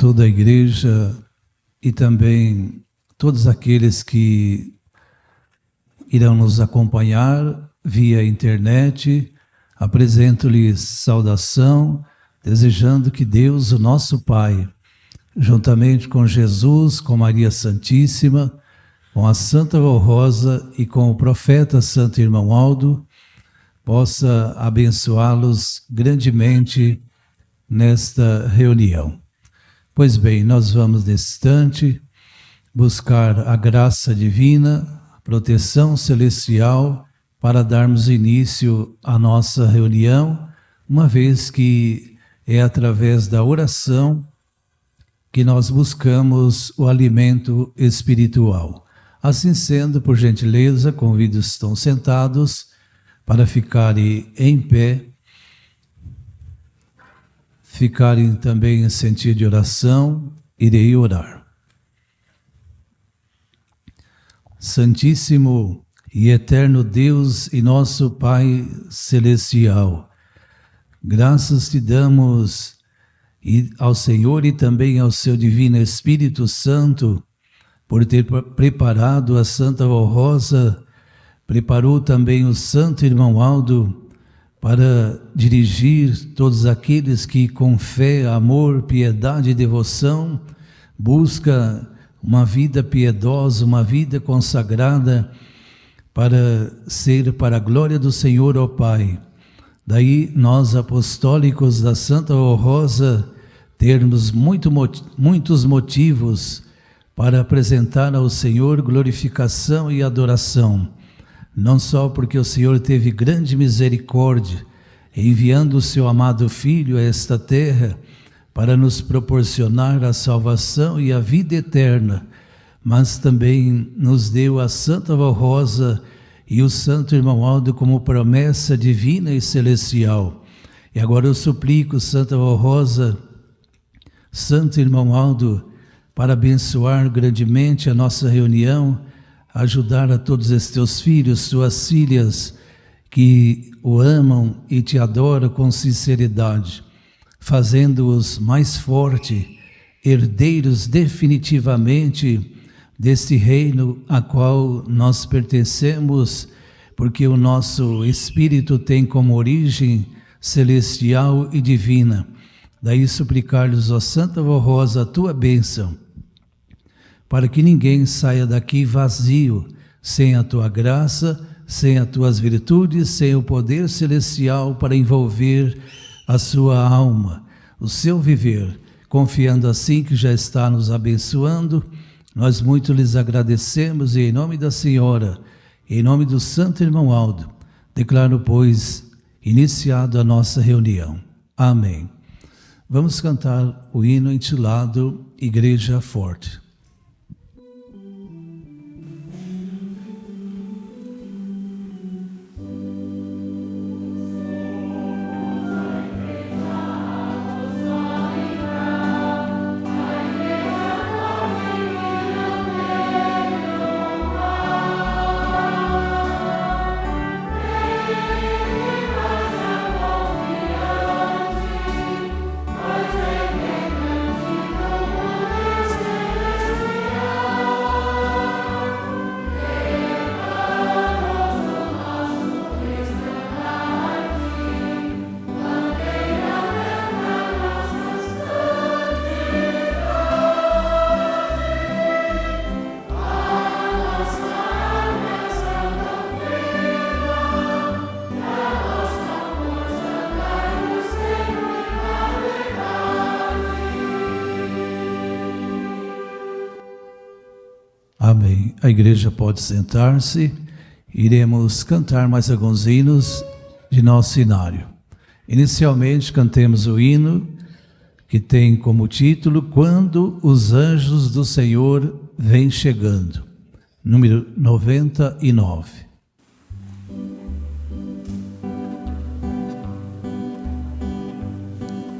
toda a igreja e também todos aqueles que irão nos acompanhar via internet, apresento-lhes saudação, desejando que Deus, o nosso Pai, juntamente com Jesus, com Maria Santíssima, com a Santa Vó Rosa e com o profeta Santo Irmão Aldo, possa abençoá-los grandemente nesta reunião. Pois bem, nós vamos nesse instante buscar a graça divina, a proteção celestial, para darmos início à nossa reunião, uma vez que é através da oração que nós buscamos o alimento espiritual. Assim sendo, por gentileza, convido os que estão sentados para ficarem em pé, ficarem também em sentido de oração, irei orar. Santíssimo e eterno Deus e nosso Pai Celestial, graças te damos ao Senhor e também ao seu Divino Espírito Santo por ter preparado a Santa Vó Rosa, preparou também o Santo Irmão Aldo para dirigir todos aqueles que com fé, amor, piedade e devoção busca uma vida piedosa, uma vida consagrada para ser para a glória do Senhor, ó Pai. Daí nós apostólicos da Santa Vó Rosa termos muitos motivos para apresentar ao Senhor glorificação e adoração. Não só porque o Senhor teve grande misericórdia, enviando o seu amado Filho a esta terra para nos proporcionar a salvação e a vida eterna, mas também nos deu a Santa Vó Rosa e o Santo Irmão Aldo como promessa divina e celestial. E agora eu suplico, Santa Vó Rosa, Santo Irmão Aldo, para abençoar grandemente a nossa reunião, ajudar a todos estes teus filhos, tuas filhas, que o amam e te adoram com sinceridade, fazendo-os mais fortes, herdeiros definitivamente deste reino a qual nós pertencemos, porque o nosso espírito tem como origem celestial e divina. Daí suplicar-lhes, ó Santa Vó Rosa, a tua bênção, para que ninguém saia daqui vazio, sem a tua graça, sem as tuas virtudes, sem o poder celestial para envolver a sua alma, o seu viver. Confiando assim que já está nos abençoando, nós muito lhes agradecemos e em nome da Senhora, em nome do Santo Irmão Aldo, declaro, pois, iniciado a nossa reunião. Amém. Vamos cantar o hino intitulado Igreja Forte. Amém. A igreja pode sentar-se. Iremos cantar mais alguns hinos de nosso inário. Inicialmente cantemos o hino que tem como título Quando os Anjos do Senhor Vêm Chegando, número 99.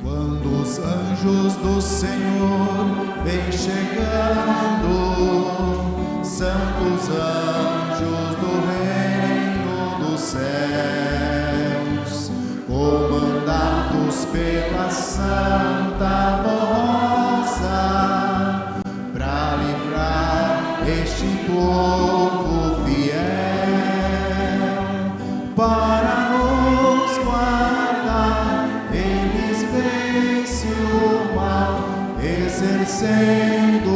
Quando os anjos do Senhor vêm chegando, santos anjos do reino dos céus, comandados pela Santa Vó Rosa, este povo fiel para nos guardar. Eles vencem o mal, exercendo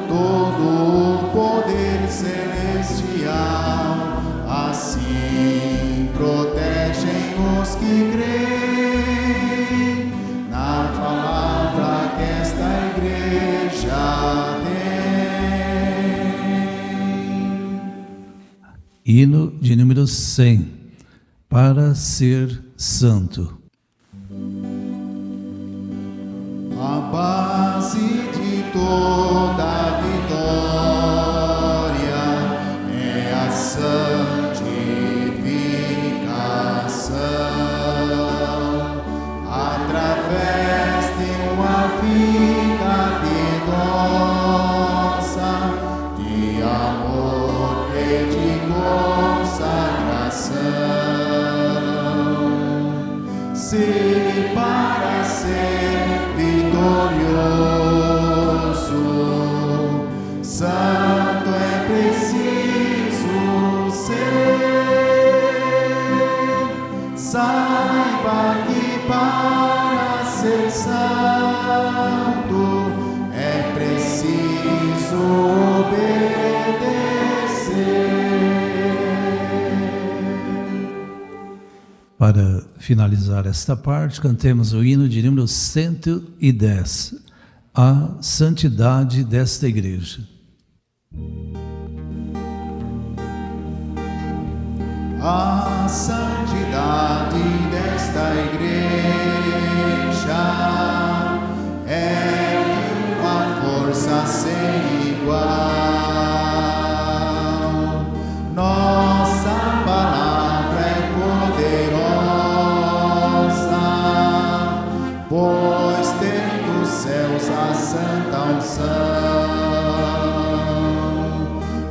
todo o poder celestial. Assim protegem os que creem na palavra que esta igreja tem. Hino de número 100, para ser santo. A base de toda vitória é a santificação. Através de uma vida piedosa, de amor e de consagração, se para ser vitorioso, santo é preciso ser. Saiba que para ser santo é preciso obedecer. Para finalizar esta parte, cantemos o hino de número 110, a santidade desta igreja. A santidade desta igreja é uma força sem igual. Nossa palavra é poderosa, pois tem dos céus a santa unção.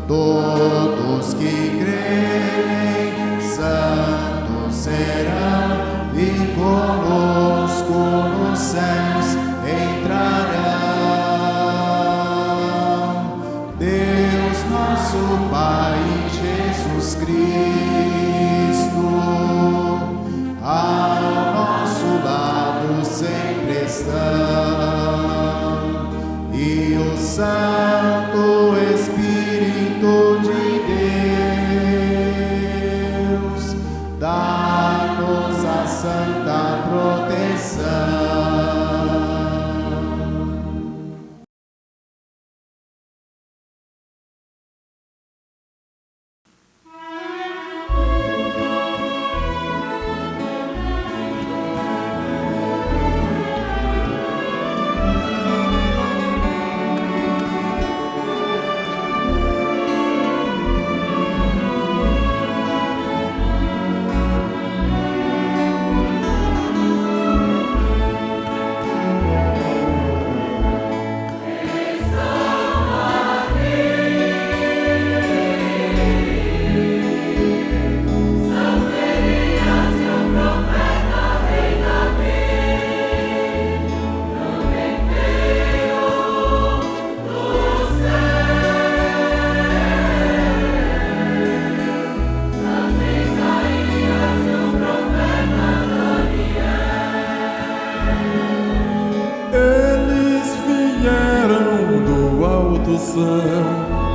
Todos que creem santos serão e conosco nos céus entrarão. Deus nosso Pai Jesus Cristo, ao nosso lado sempre estão, e o Santo Espírito de Deus dá-nos a santa proteção.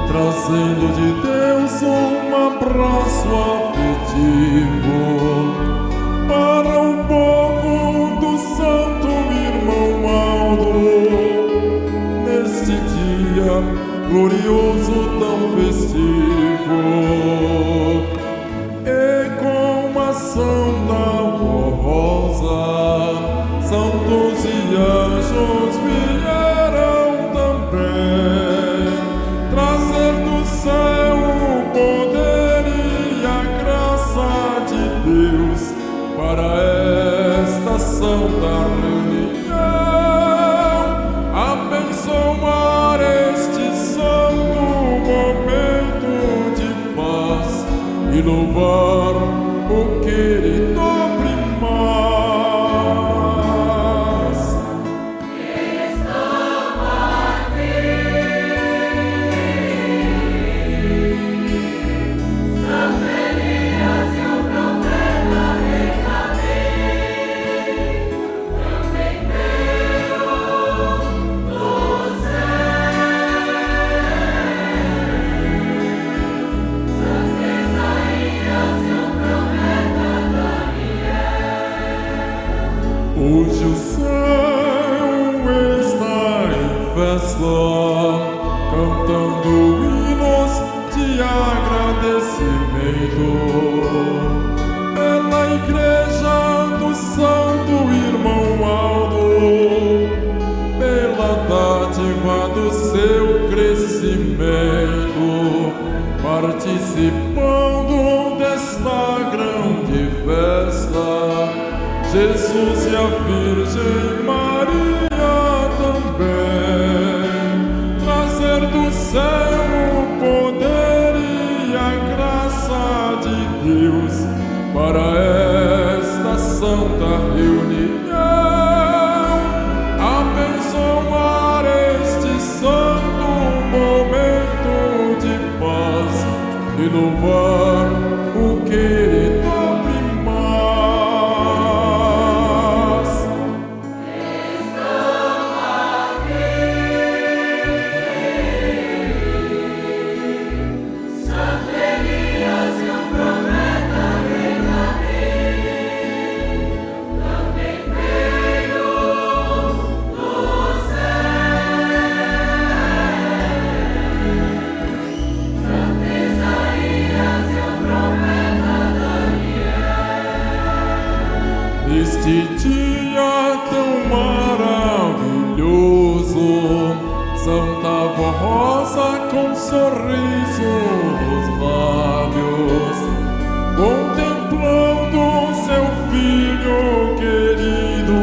Trazendo de Deus um abraço afetivo para o povo do Santo Irmão Aldo, neste dia glorioso tão festivo, e com ação da rosa, santos e anjos vieram também, trazer do céu o poder e a graça de Deus para esta santa reunião, abençoar este santo momento de paz e louvar o querido primaz. participando desta grande festa, Jesus e a Virgem Maria também, trazer do céu o poder e a graça de Deus para esta santa reunião, abençoar este santo momento de paz e louvar o querido primaz. Santo Elias e o profeta rei Davi também veio do céu. Santo Isaías e o profeta Daniel. Neste dia tão maravilhoso, Santa Vó Rosa com sorriso nos lábios, contemplando seu filho querido,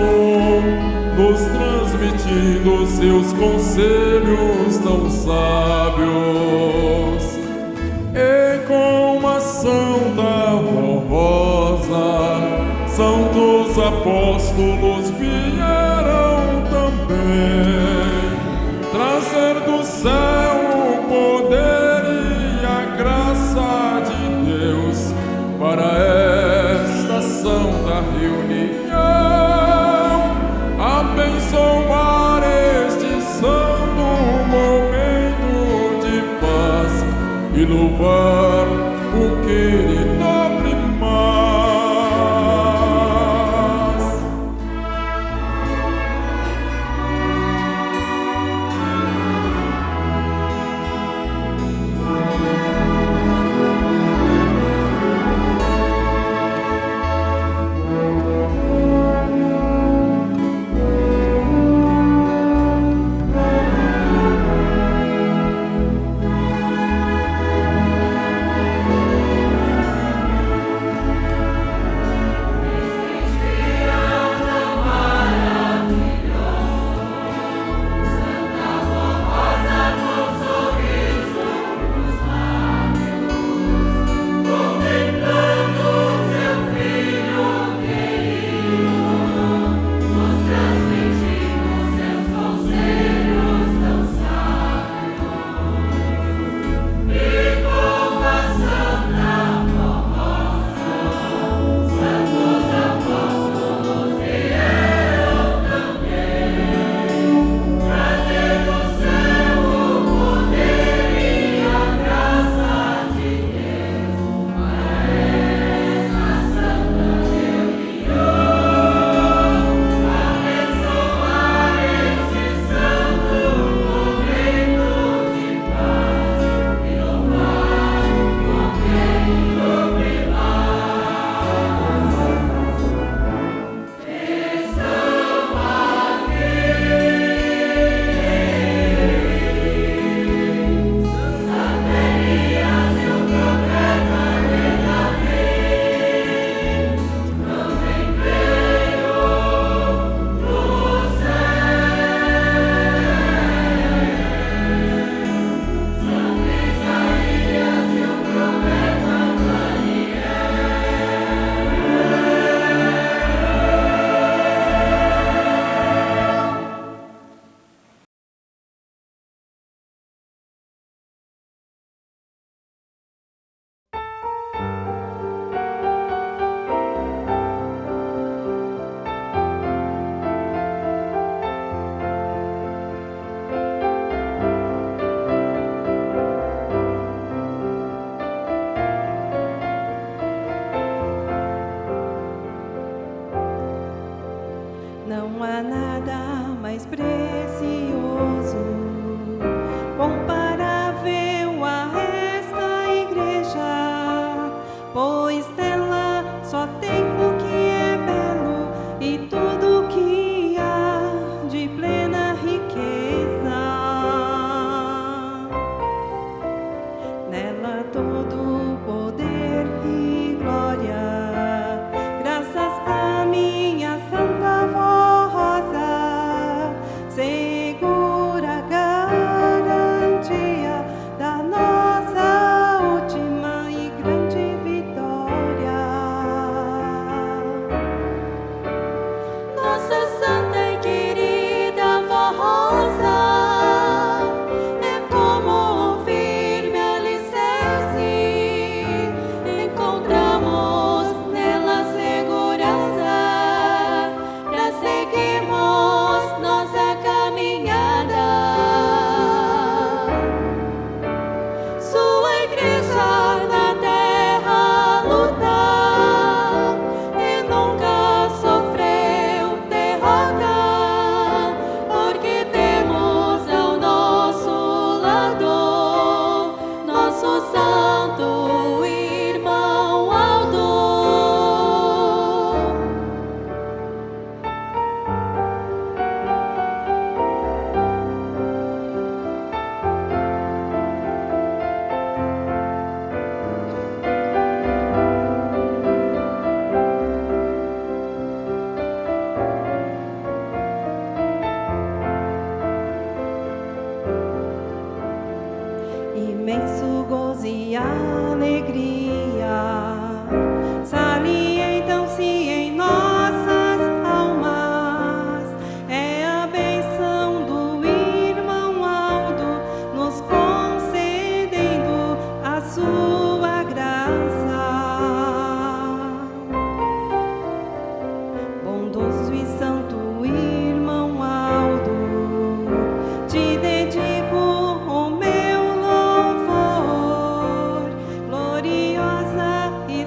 nos transmitindo seus conselhos tão sábios. E com a Santa Vó Rosa, santos apóstolos vieram também, trazer do céu o poder e a graça de Deus para esta santa reunião, abençoar este santo momento de paz e louvar o querido primaz. santo irmão Aldo. Imenso gozo e alegria salientam-se em nossas almas. É a bênção do irmão Aldo nos concedendo a sua graça. Bondoso e santo irmão Aldo, te dedico o meu louvor, gloriosa e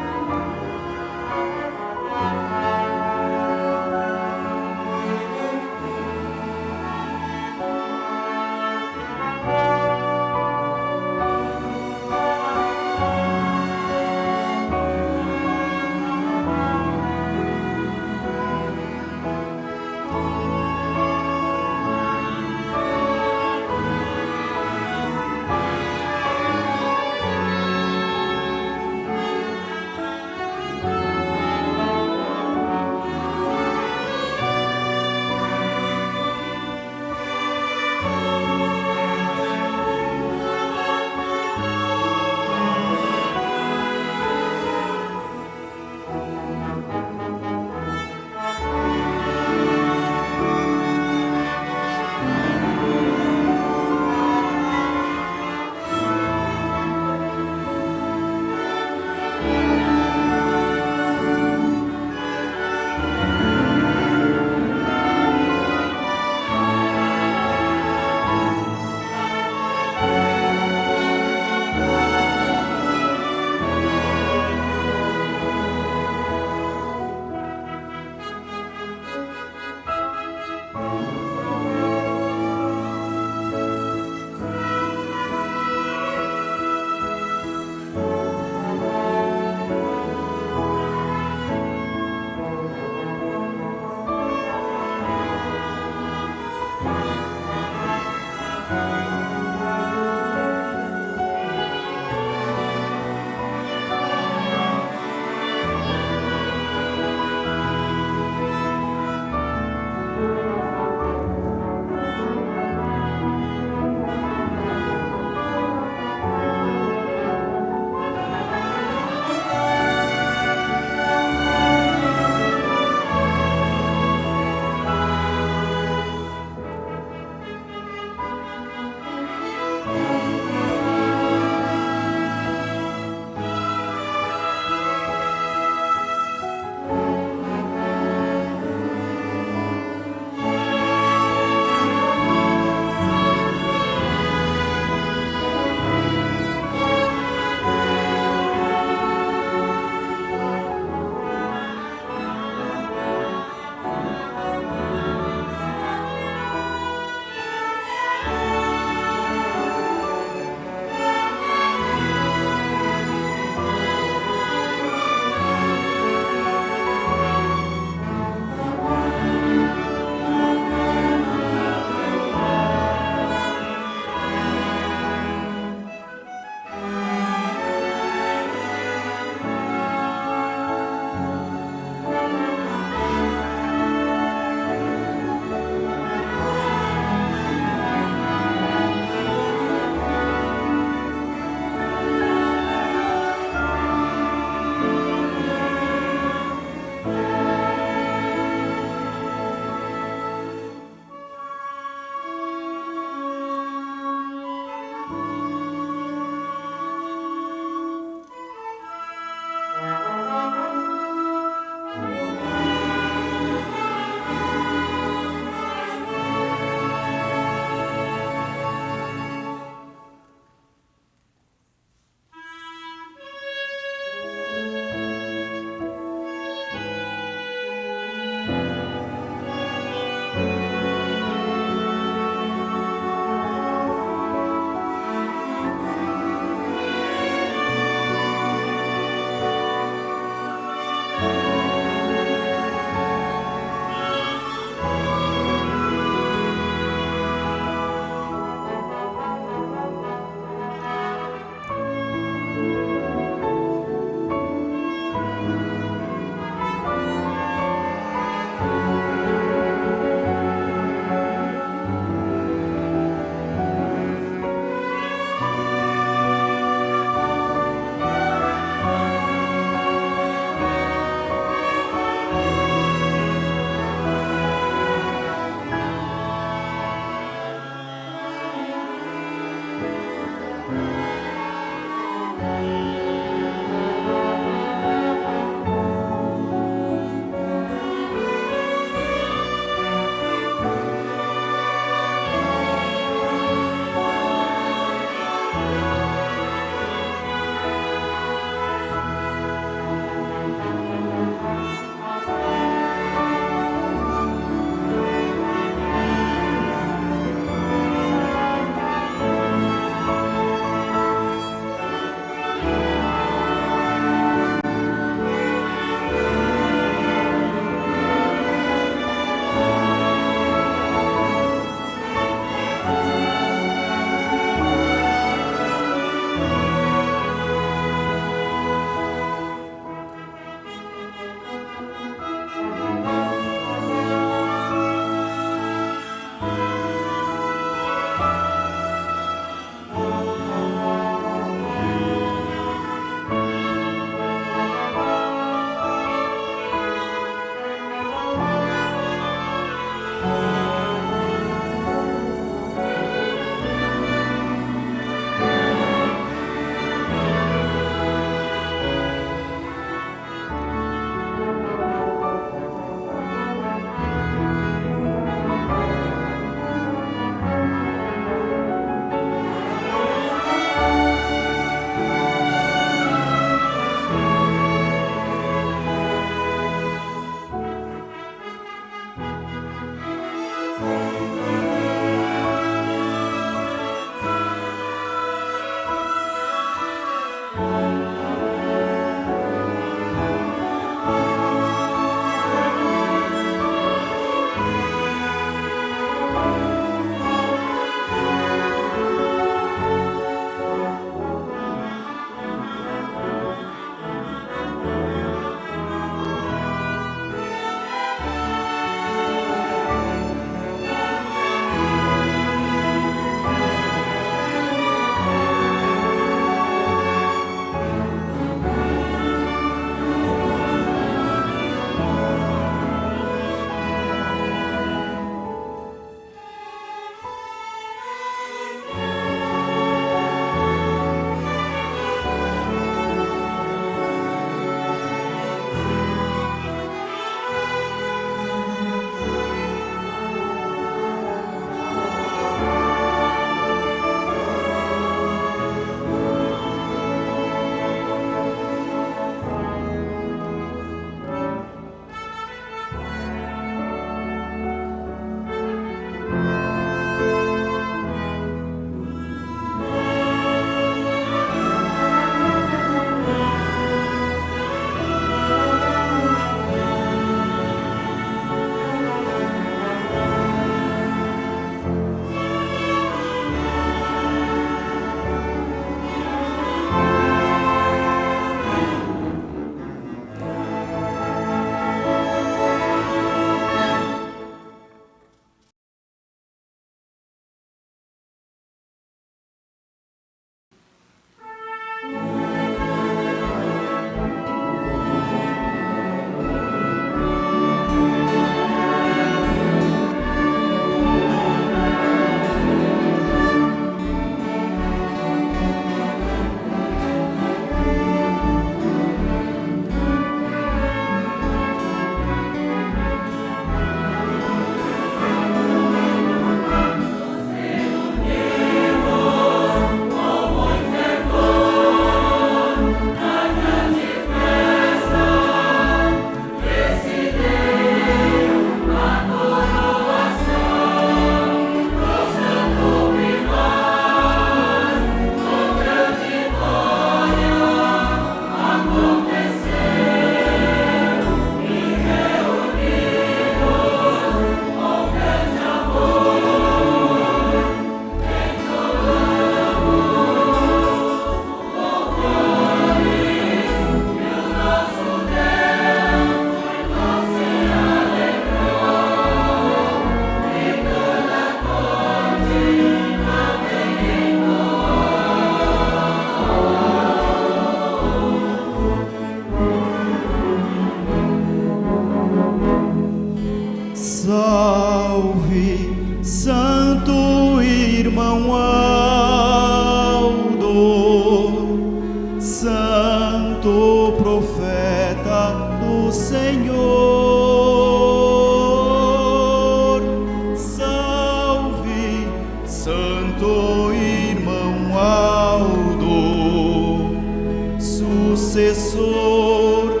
sucessor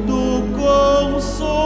do Consolador.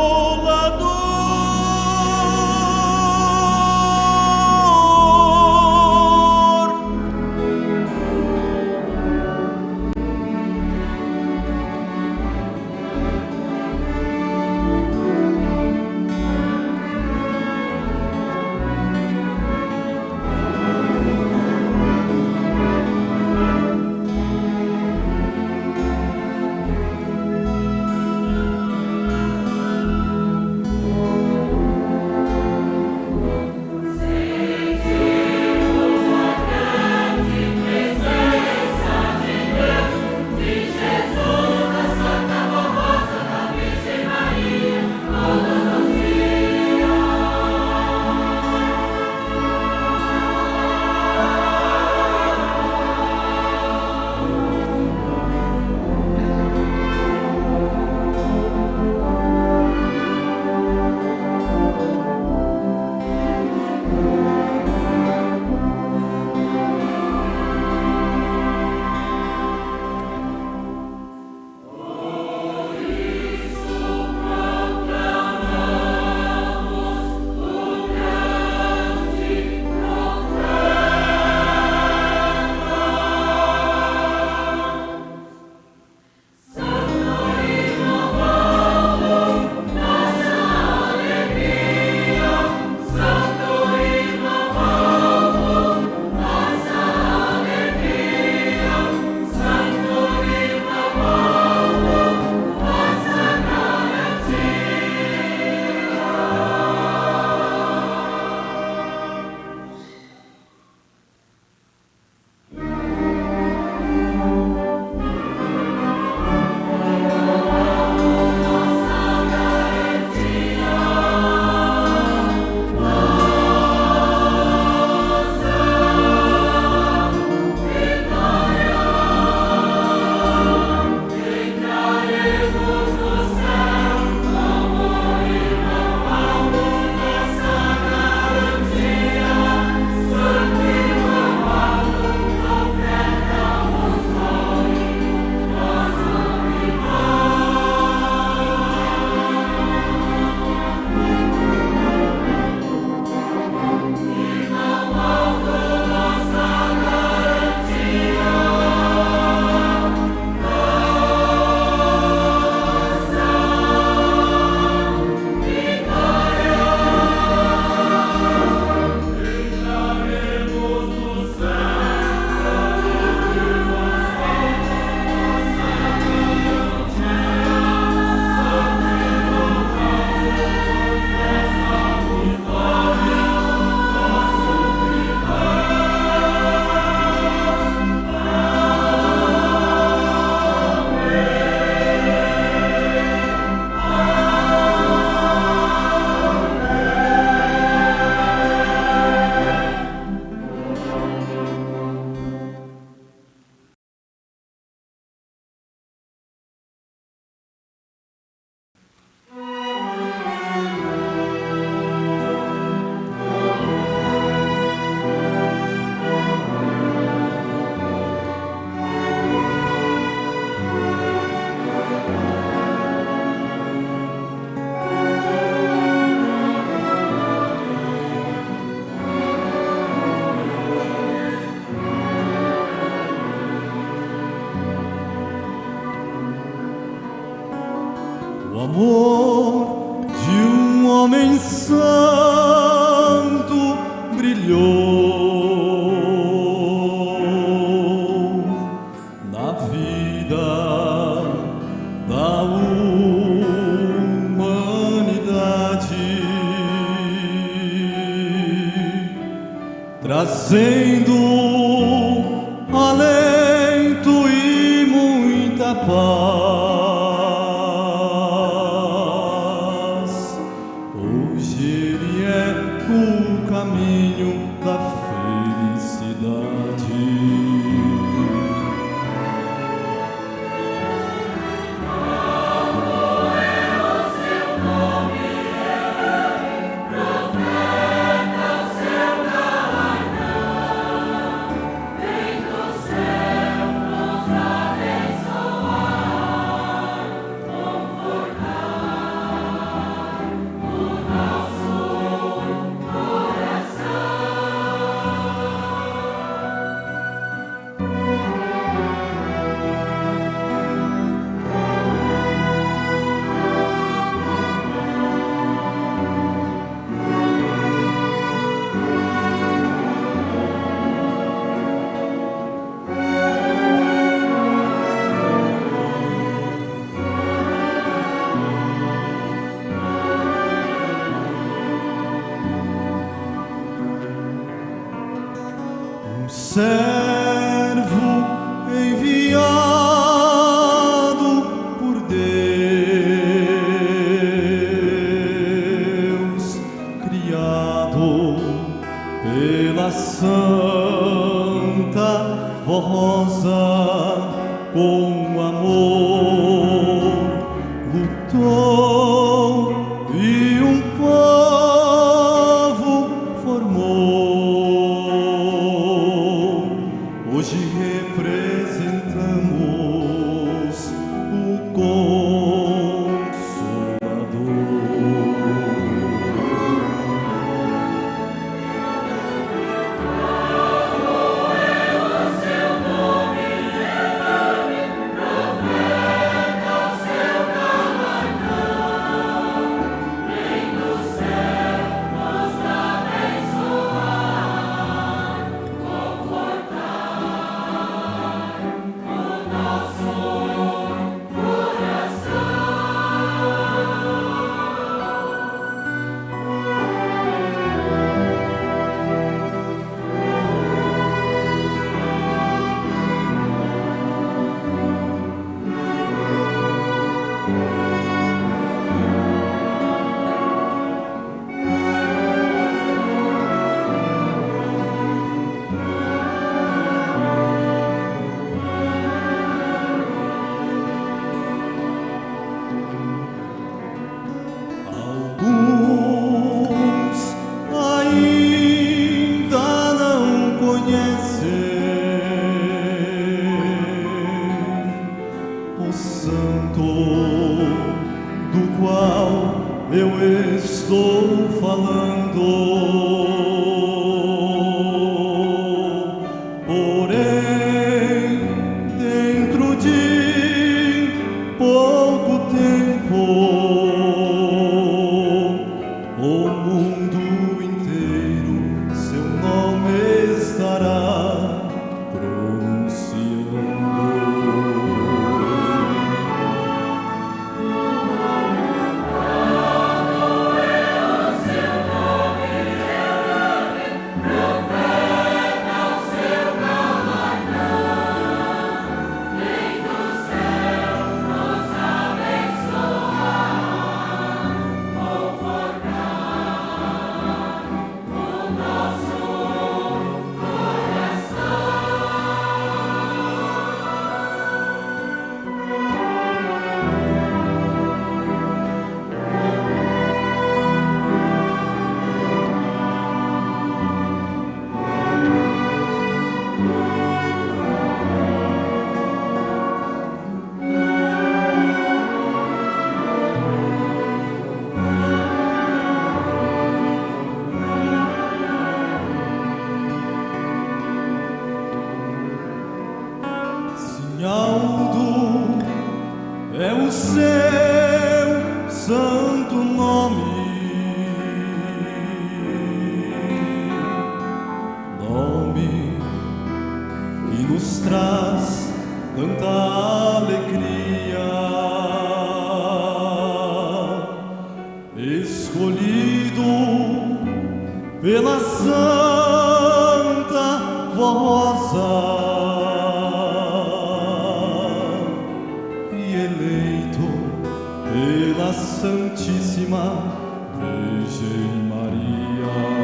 O amor de um homem santo brilhou na vida da humanidade, trazendo alento e muita paz. Da felicidade. Como é o seu nome, profeta, o seu galardão. rosa com amor lutou e um povo formou. Hoje representamos o eu estou falando. Porém, dentro de pouco tempo, o mundo inteiro seu nome estará pronunciando. Aldo é o seu santo nome, nome que nos traz tanta alegria, escolhido pela Santa Rosa. Pela Santíssima Virgem Maria.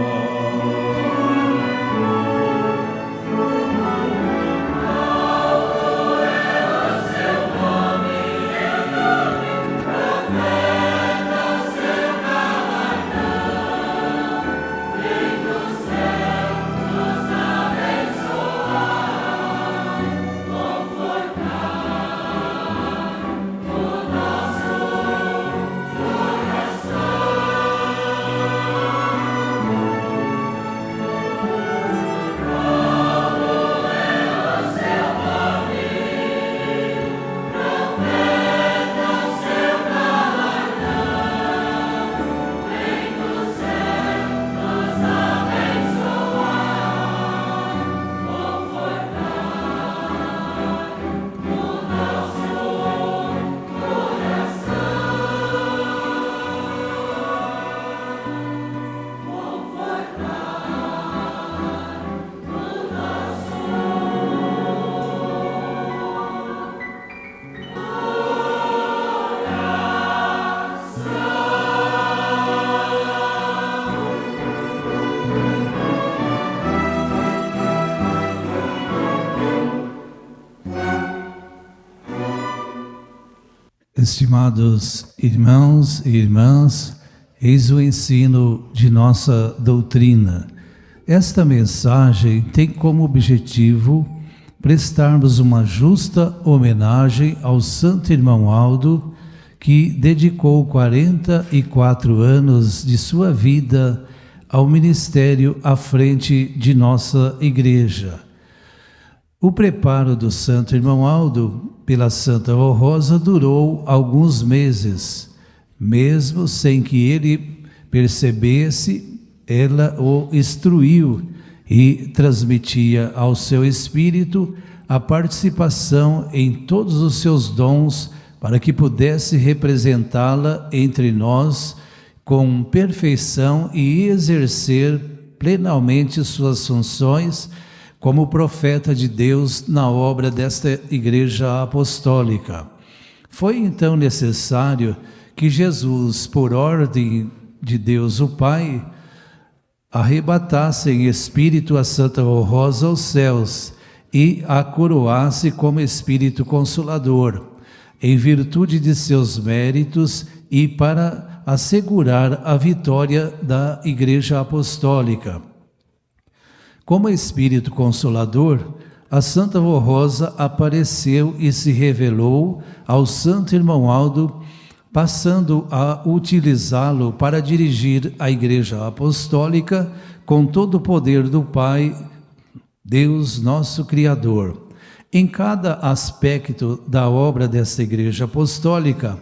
Estimados irmãos e irmãs, eis o ensino de nossa doutrina. Esta mensagem tem como objetivo prestarmos uma justa homenagem ao Santo Irmão Aldo, que dedicou 44 anos de sua vida ao ministério à frente de nossa igreja. O preparo do Santo Irmão Aldo pela Santa Rosa durou alguns meses, mesmo sem que ele percebesse, ela o instruiu e transmitia ao seu espírito a participação em todos os seus dons para que pudesse representá-la entre nós com perfeição e exercer plenamente suas funções como profeta de Deus na obra desta Igreja Apostólica. Foi então necessário que Jesus, por ordem de Deus o Pai, arrebatasse em espírito a Santa Rosa aos céus e a coroasse como Espírito Consolador, em virtude de seus méritos e para assegurar a vitória da Igreja Apostólica. Como Espírito Consolador, a Santa Rosa apareceu e se revelou ao Santo Irmão Aldo, passando a utilizá-lo para dirigir a Igreja Apostólica com todo o poder do Pai, Deus nosso Criador. Em cada aspecto da obra desta Igreja Apostólica,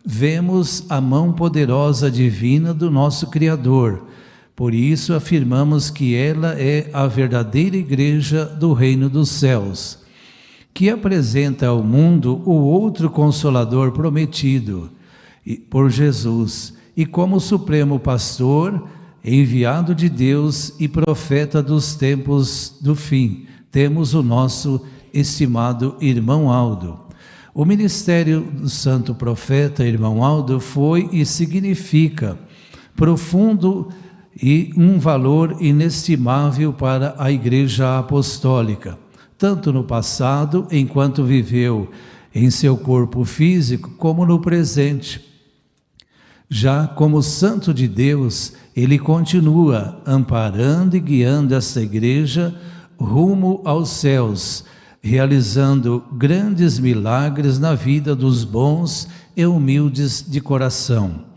vemos a mão poderosa divina do nosso Criador. Por isso afirmamos que ela é a verdadeira Igreja do Reino dos Céus, que apresenta ao mundo o outro Consolador prometido por Jesus, e como Supremo Pastor, enviado de Deus e profeta dos tempos do fim, temos o nosso estimado Irmão Aldo. O ministério do Santo Profeta Irmão Aldo foi e significa profundo e um valor inestimável para a Igreja Apostólica, tanto no passado, enquanto viveu em seu corpo físico, como no presente. Já como Santo de Deus, ele continua amparando e guiando esta Igreja rumo aos céus, realizando grandes milagres na vida dos bons e humildes de coração.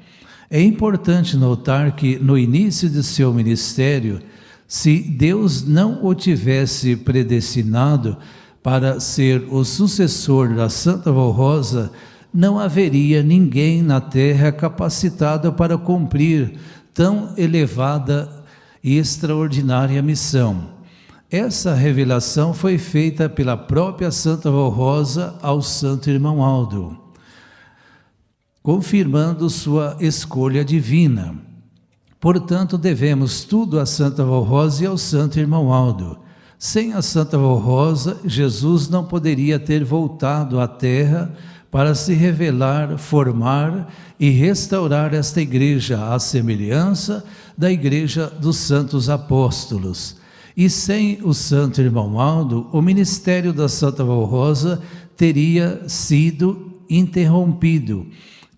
É importante notar que no início de seu ministério, se Deus não o tivesse predestinado para ser o sucessor da Santa Rosa, não haveria ninguém na terra capacitado para cumprir tão elevada e extraordinária missão. Essa revelação foi feita pela própria Santa Rosa ao Santo Irmão Aldo, confirmando sua escolha divina. Portanto, devemos tudo a Santa Rosa e ao Santo Irmão Aldo. Sem a Santa Rosa, Jesus não poderia ter voltado à terra para se revelar, formar e restaurar esta Igreja à semelhança da Igreja dos Santos Apóstolos. E sem o Santo Irmão Aldo, o ministério da Santa Rosa teria sido interrompido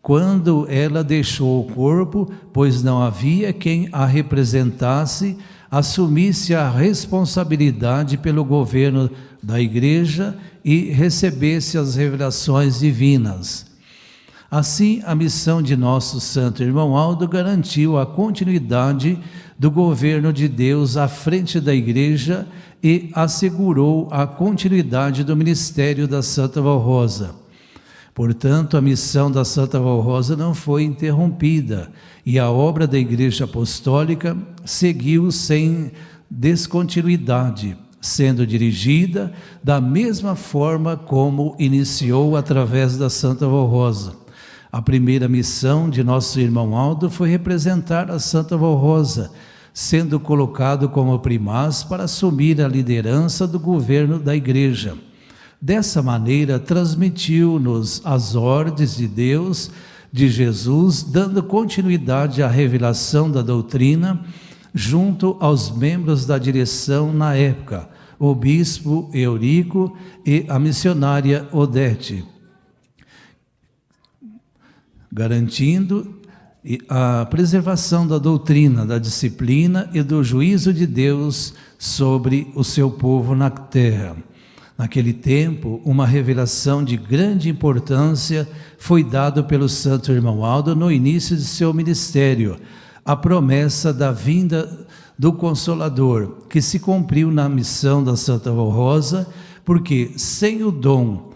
quando ela deixou o corpo, pois não havia quem a representasse, assumisse a responsabilidade pelo governo da Igreja e recebesse as revelações divinas. Assim, a missão de nosso Santo Irmão Aldo garantiu a continuidade do governo de Deus à frente da Igreja e assegurou a continuidade do ministério da Santa Rosa. Portanto, a missão da Santa Rosa não foi interrompida e a obra da Igreja Apostólica seguiu sem descontinuidade, sendo dirigida da mesma forma como iniciou através da Santa Rosa. A primeira missão de nosso Irmão Aldo foi representar a Santa Rosa, sendo colocado como primaz para assumir a liderança do governo da Igreja. Dessa maneira, transmitiu-nos as ordens de Deus, de Jesus, dando continuidade à revelação da doutrina junto aos membros da direção na época, o bispo Eurico e a missionária Odete. garantindo a preservação da doutrina, da disciplina e do juízo de Deus sobre o seu povo na terra. Naquele tempo, uma revelação de grande importância foi dada pelo santo irmão Aldo no início de seu ministério, a promessa da vinda do Consolador, que se cumpriu na missão da Santa Rosa, porque sem o dom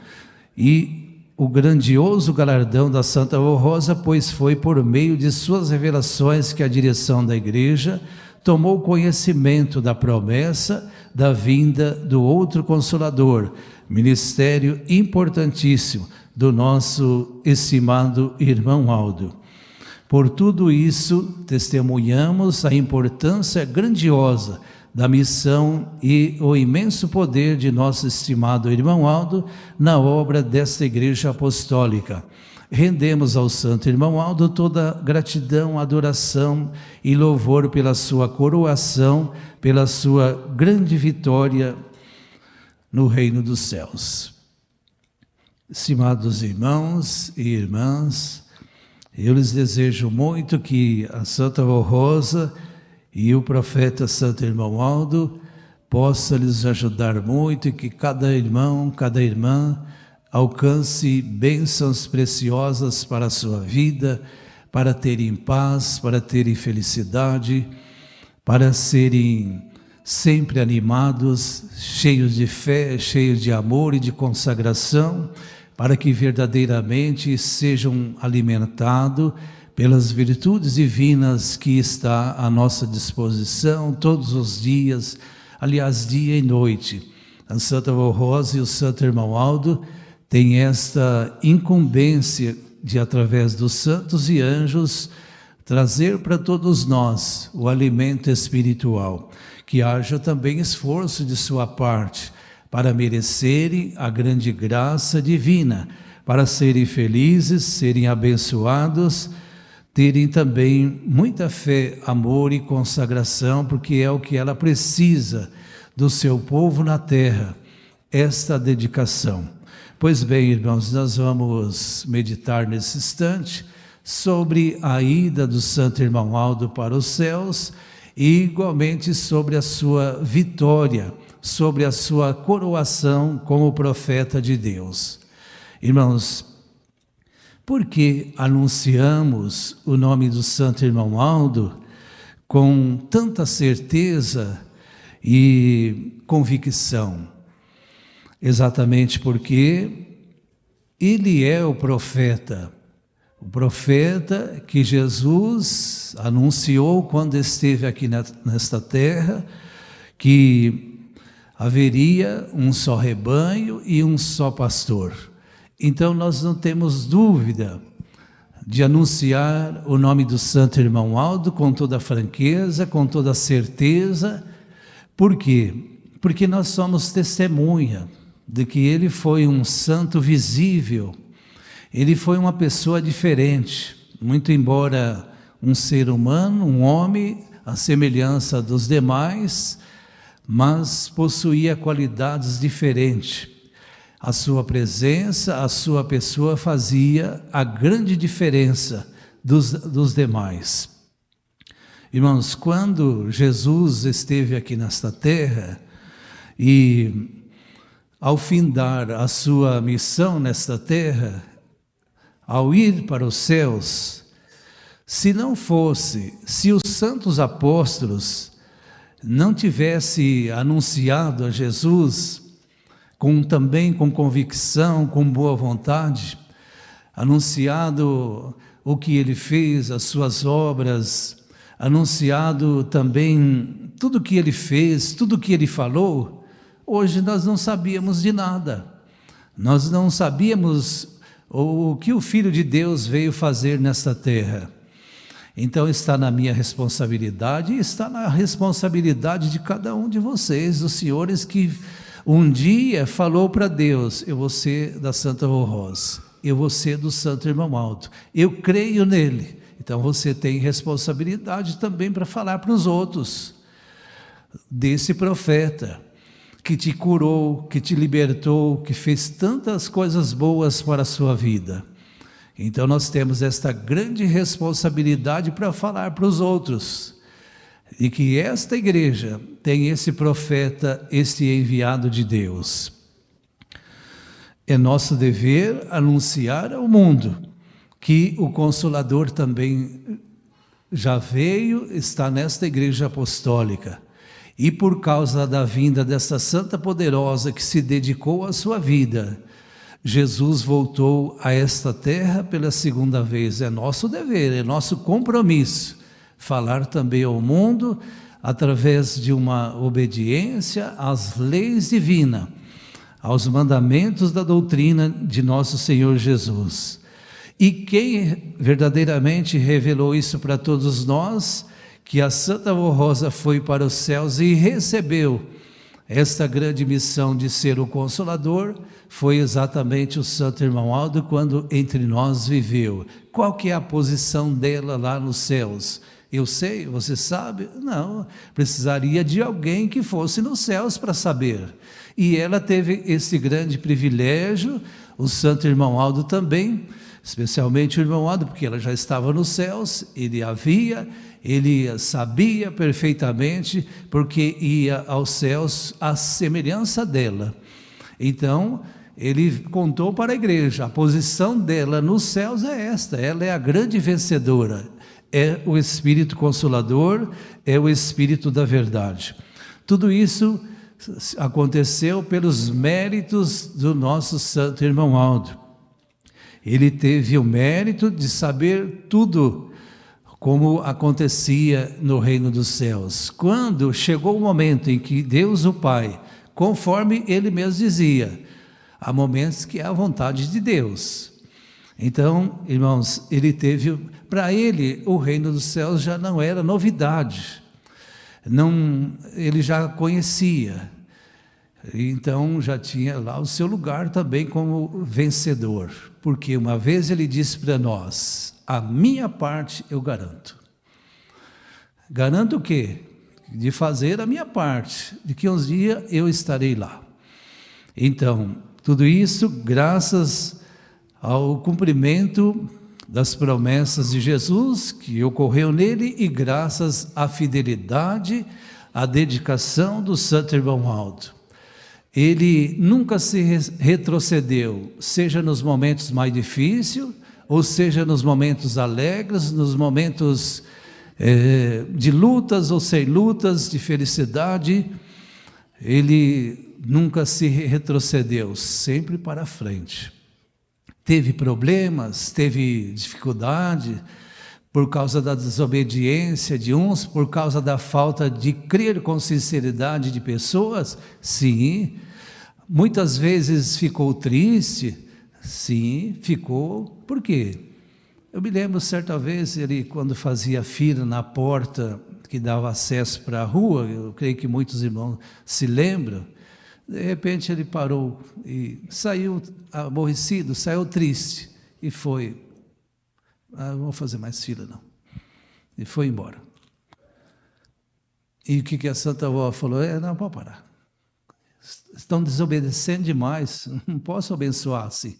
e o grandioso galardão da Santa Rosa, pois foi por meio de suas revelações que a direção da Igreja tomou conhecimento da promessa da vinda do outro Consolador, ministério importantíssimo do nosso estimado irmão Aldo. Por tudo isso, testemunhamos a importância grandiosa da missão e o imenso poder de nosso estimado irmão Aldo na obra desta Igreja Apostólica. Rendemos ao santo irmão Aldo toda gratidão, adoração e louvor pela sua coroação, pela sua grande vitória no reino dos céus. Estimados irmãos e irmãs, eu lhes desejo muito que a Santa Rosa e o profeta Santo Irmão Aldo possa lhes ajudar muito e que cada irmão, cada irmã alcance bênçãos preciosas para a sua vida, para terem paz, para terem felicidade, para serem sempre animados, cheios de fé, cheios de amor e de consagração, para que verdadeiramente sejam alimentados pelas virtudes divinas que está à nossa disposição todos os dias, aliás, dia e noite. A Santa Rosa e o Santo Irmão Aldo têm esta incumbência de, através dos santos e anjos, trazer para todos nós o alimento espiritual, que haja também esforço de sua parte para merecerem a grande graça divina, para serem felizes, serem abençoados, terem também muita fé, amor e consagração, porque é o que ela precisa do seu povo na terra, esta dedicação. Pois bem, irmãos, nós vamos meditar nesse instante sobre a ida do Santo Irmão Aldo para os céus e igualmente sobre a sua vitória, sobre a sua coroação como profeta de Deus. Irmãos, por que anunciamos o nome do Santo Irmão Aldo com tanta certeza e convicção? Exatamente porque ele é o profeta que Jesus anunciou quando esteve aqui nesta terra, que haveria um só rebanho e um só pastor. Então nós não temos dúvida de anunciar o nome do Santo Irmão Aldo com toda franqueza, com toda certeza. Por quê? Porque nós somos testemunha de que ele foi um santo visível, ele foi uma pessoa diferente, muito embora um ser humano, um homem, à semelhança dos demais, mas possuía qualidades diferentes. A sua presença, a sua pessoa fazia a grande diferença dos demais. Irmãos, quando Jesus esteve aqui nesta terra e ao findar a sua missão nesta terra, ao ir para os céus, se os santos apóstolos não tivessem anunciado a Jesus também com convicção, com boa vontade, anunciado o que ele fez, as suas obras, anunciado também tudo o que ele fez, tudo o que ele falou, hoje nós não sabíamos de nada. Nós não sabíamos o que o Filho de Deus veio fazer nesta terra. Então está na minha responsabilidade e está na responsabilidade de cada um de vocês, os senhores que um dia falou para Deus: eu vou ser da Santa Rosa, eu vou ser do Santo Irmão Aldo, eu creio nele. Então você tem responsabilidade também para falar para os outros desse profeta que te curou, que te libertou, que fez tantas coisas boas para a sua vida, Então nós temos esta grande responsabilidade para falar para os outros, e que esta igreja tem esse profeta, este enviado de Deus. É nosso dever anunciar ao mundo que o Consolador também já veio, está nesta igreja apostólica. E por causa da vinda dessa santa poderosa que se dedicou à sua vida, Jesus voltou a esta terra pela segunda vez. É nosso dever, é nosso compromisso falar também ao mundo através de uma obediência às leis divinas, aos mandamentos da doutrina de nosso Senhor Jesus. E quem verdadeiramente revelou isso para todos nós, que a Santa Avó Rosa foi para os céus e recebeu esta grande missão de ser o Consolador, foi exatamente o Santo Irmão Aldo quando entre nós viveu. Qual que é a posição dela lá nos céus? Eu sei, você sabe? Não, precisaria de alguém que fosse nos céus para saber. E ela teve esse grande privilégio, o Santo Irmão Aldo também, especialmente o Irmão Aldo, porque ela já estava nos céus, ele sabia perfeitamente, porque ia aos céus à semelhança dela. Então, ele contou para a igreja, a posição dela nos céus é esta, ela é a grande vencedora, é o Espírito Consolador, é o Espírito da verdade. Tudo isso aconteceu pelos méritos do nosso Santo Irmão Aldo. Ele teve o mérito de saber tudo como acontecia no reino dos céus. Quando chegou o momento em que Deus o Pai, conforme ele mesmo dizia, há momentos que é a vontade de Deus. Então, irmãos, para ele o reino dos céus já não era novidade, ele já conhecia, então já tinha lá o seu lugar também como vencedor, porque uma vez ele disse para nós, a minha parte eu garanto. Garanto o quê? De fazer a minha parte, de que uns dias eu estarei lá. Então, tudo isso graças ao cumprimento das promessas de Jesus que ocorreu nele e graças à fidelidade, à dedicação do Santo Irmão Aldo. Ele nunca se retrocedeu, seja nos momentos mais difíceis, ou seja nos momentos alegres, nos momentos de lutas ou sem lutas, de felicidade, ele nunca se retrocedeu, sempre para frente. Teve problemas, teve dificuldade por causa da desobediência de uns, por causa da falta de crer com sinceridade de pessoas, sim. Muitas vezes ficou triste, sim, ficou. Por quê? Eu me lembro certa vez, ele quando fazia fila na porta que dava acesso para a rua, eu creio que muitos irmãos se lembram, de repente ele parou e saiu aborrecido, saiu triste e foi, não vou fazer mais fila não, e foi embora. E o que a Santa Avó falou? Não, pode parar, estão desobedecendo demais, não posso abençoar assim,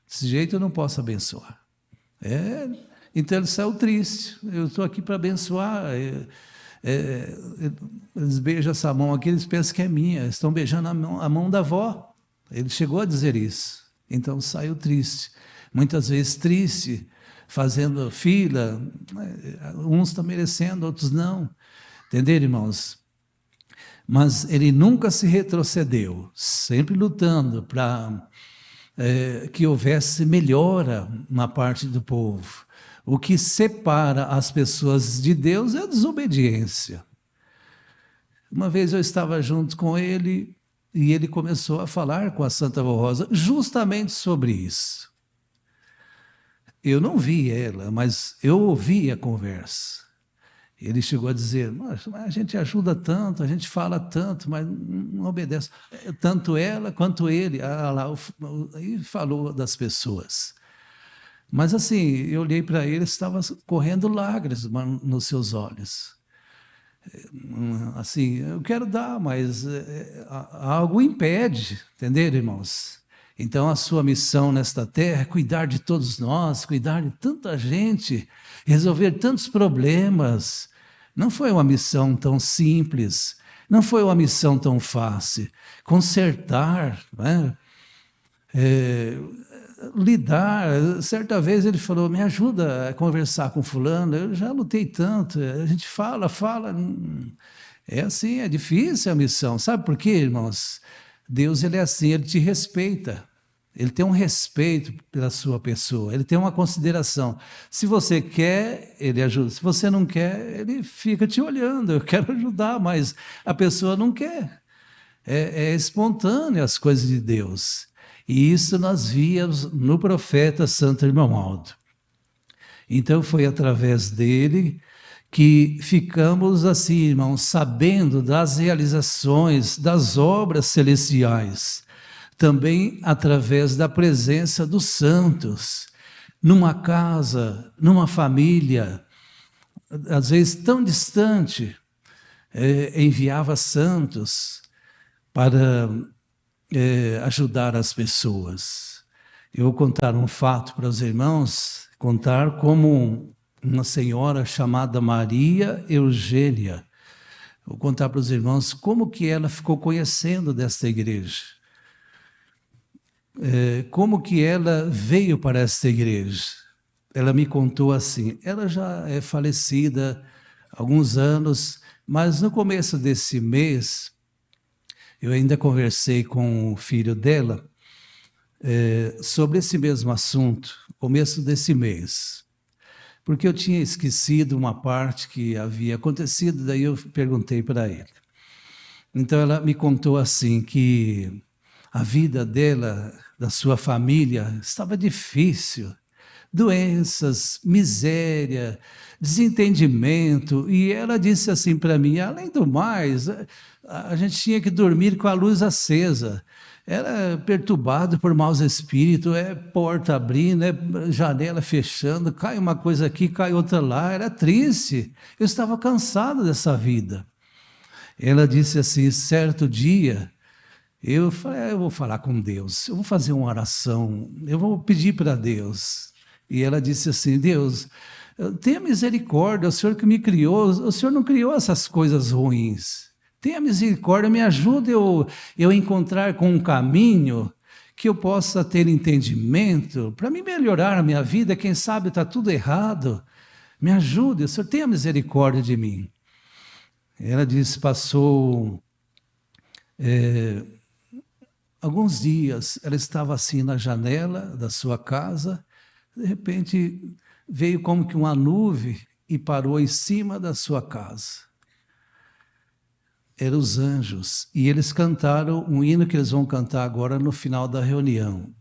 desse jeito eu não posso abençoar. Então ele saiu triste, eu estou aqui para abençoar, eles beijam essa mão aqui, eles pensam que é minha, estão beijando a mão da avó. Ele chegou a dizer isso, então saiu triste, muitas vezes triste, fazendo fila, uns estão merecendo, outros não, entenderam, irmãos? Mas ele nunca se retrocedeu, sempre lutando para que houvesse melhora na parte do povo. O que separa as pessoas de Deus é a desobediência. Uma vez eu estava junto com ele e ele começou a falar com a Santa Avó Rosa justamente sobre isso. Eu não vi ela, mas eu ouvi a conversa. Ele chegou a dizer, mas a gente ajuda tanto, a gente fala tanto, mas não obedece. Tanto ela quanto ele. E falou das pessoas. Mas assim, eu olhei para ele, estava correndo lágrimas nos seus olhos. Assim, eu quero dar, mas algo impede, entenderam, irmãos? Então, a sua missão nesta terra é cuidar de todos nós, cuidar de tanta gente, resolver tantos problemas. Não foi uma missão tão simples, não foi uma missão tão fácil. Consertar, né? Lidar. Certa vez ele falou, me ajuda a conversar com fulano. Eu já lutei tanto, a gente fala. É assim, é difícil a missão. Sabe por quê, irmãos? Deus, ele é assim, ele te respeita. Ele tem um respeito pela sua pessoa, ele tem uma consideração. Se você quer, ele ajuda. Se você não quer, ele fica te olhando. Eu quero ajudar, mas a pessoa não quer. É espontâneo as coisas de Deus. E isso nós víamos no profeta Santo Irmãoaldo. Então foi através dele que ficamos assim, irmãos, sabendo das realizações, das obras celestiais. Também através da presença dos santos, numa casa, numa família, às vezes tão distante, enviava santos para ajudar as pessoas. Eu vou contar um fato para os irmãos, contar como uma senhora chamada Maria Eugênia. Vou contar para os irmãos como que ela ficou conhecendo desta igreja. Como que ela veio para esta igreja. Ela me contou assim, ela já é falecida há alguns anos, mas no começo desse mês, eu ainda conversei com o filho dela sobre esse mesmo assunto, começo desse mês. Porque eu tinha esquecido uma parte que havia acontecido, daí eu perguntei para ele. Então ela me contou assim, que a vida dela, da sua família, estava difícil. Doenças, miséria, desentendimento. E ela disse assim para mim, além do mais, a gente tinha que dormir com a luz acesa. Era perturbado por maus espíritos, porta abrindo, janela fechando, cai uma coisa aqui, cai outra lá. Era triste. Eu estava cansado dessa vida. Ela disse assim, certo dia, eu falei, eu vou falar com Deus, eu vou fazer uma oração, eu vou pedir para Deus. E ela disse assim, Deus, tenha misericórdia, o Senhor que me criou, o Senhor não criou essas coisas ruins. Tenha misericórdia, me ajude eu encontrar com um caminho que eu possa ter entendimento, para me melhorar a minha vida, quem sabe está tudo errado. Me ajude, o Senhor tenha misericórdia de mim. Ela disse, passou alguns dias, ela estava assim na janela da sua casa, de repente veio como que uma nuvem e parou em cima da sua casa. Eram os anjos, e eles cantaram um hino que eles vão cantar agora no final da reunião.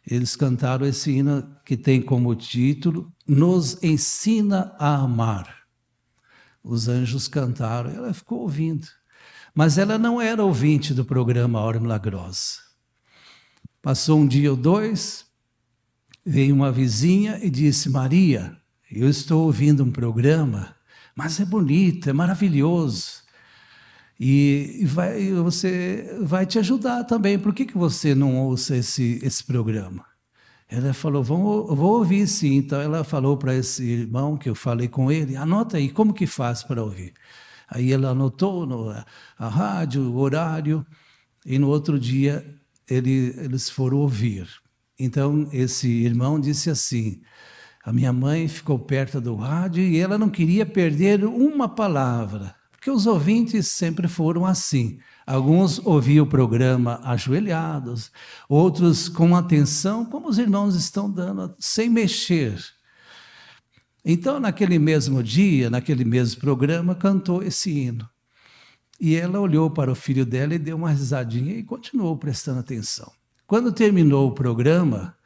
Eles cantaram esse hino que tem como título, Nos Ensina a Amar. Os anjos cantaram, ela ficou ouvindo. Mas ela não era ouvinte do programa Hora Milagrosa. Passou um dia ou dois, veio uma vizinha e disse, Maria, eu estou ouvindo um programa, mas é bonito, é maravilhoso. E você vai te ajudar também. Por que você não ouça esse programa? Ela falou, vou ouvir sim. Então ela falou para esse irmão que eu falei com ele, anota aí, como que faz para ouvir? Aí ela anotou a rádio, o horário, e no outro dia eles foram ouvir. Então esse irmão disse assim, a minha mãe ficou perto do rádio e ela não queria perder uma palavra, porque os ouvintes sempre foram assim. Alguns ouviam o programa ajoelhados, outros com atenção, como os irmãos estão dando, sem mexer. Então, naquele mesmo dia, naquele mesmo programa, cantou esse hino. E ela olhou para o filho dela e deu uma risadinha e continuou prestando atenção. Quando terminou o programa,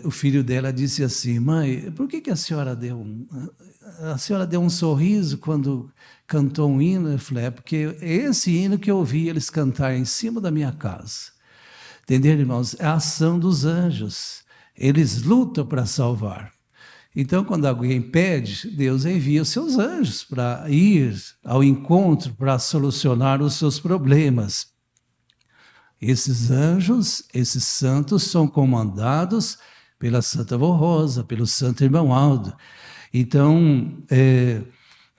o filho dela disse assim, mãe, por que a senhora deu um sorriso quando cantou um hino? Eu falei, porque é esse hino que eu ouvi eles cantar em cima da minha casa. Entenderam, irmãos? É a ação dos anjos. Eles lutam para salvar. Então, quando alguém pede, Deus envia os seus anjos para ir ao encontro, para solucionar os seus problemas. Esses anjos, esses santos são comandados pela Santa Vó Rosa, pelo Santo Irmão Aldo. Então,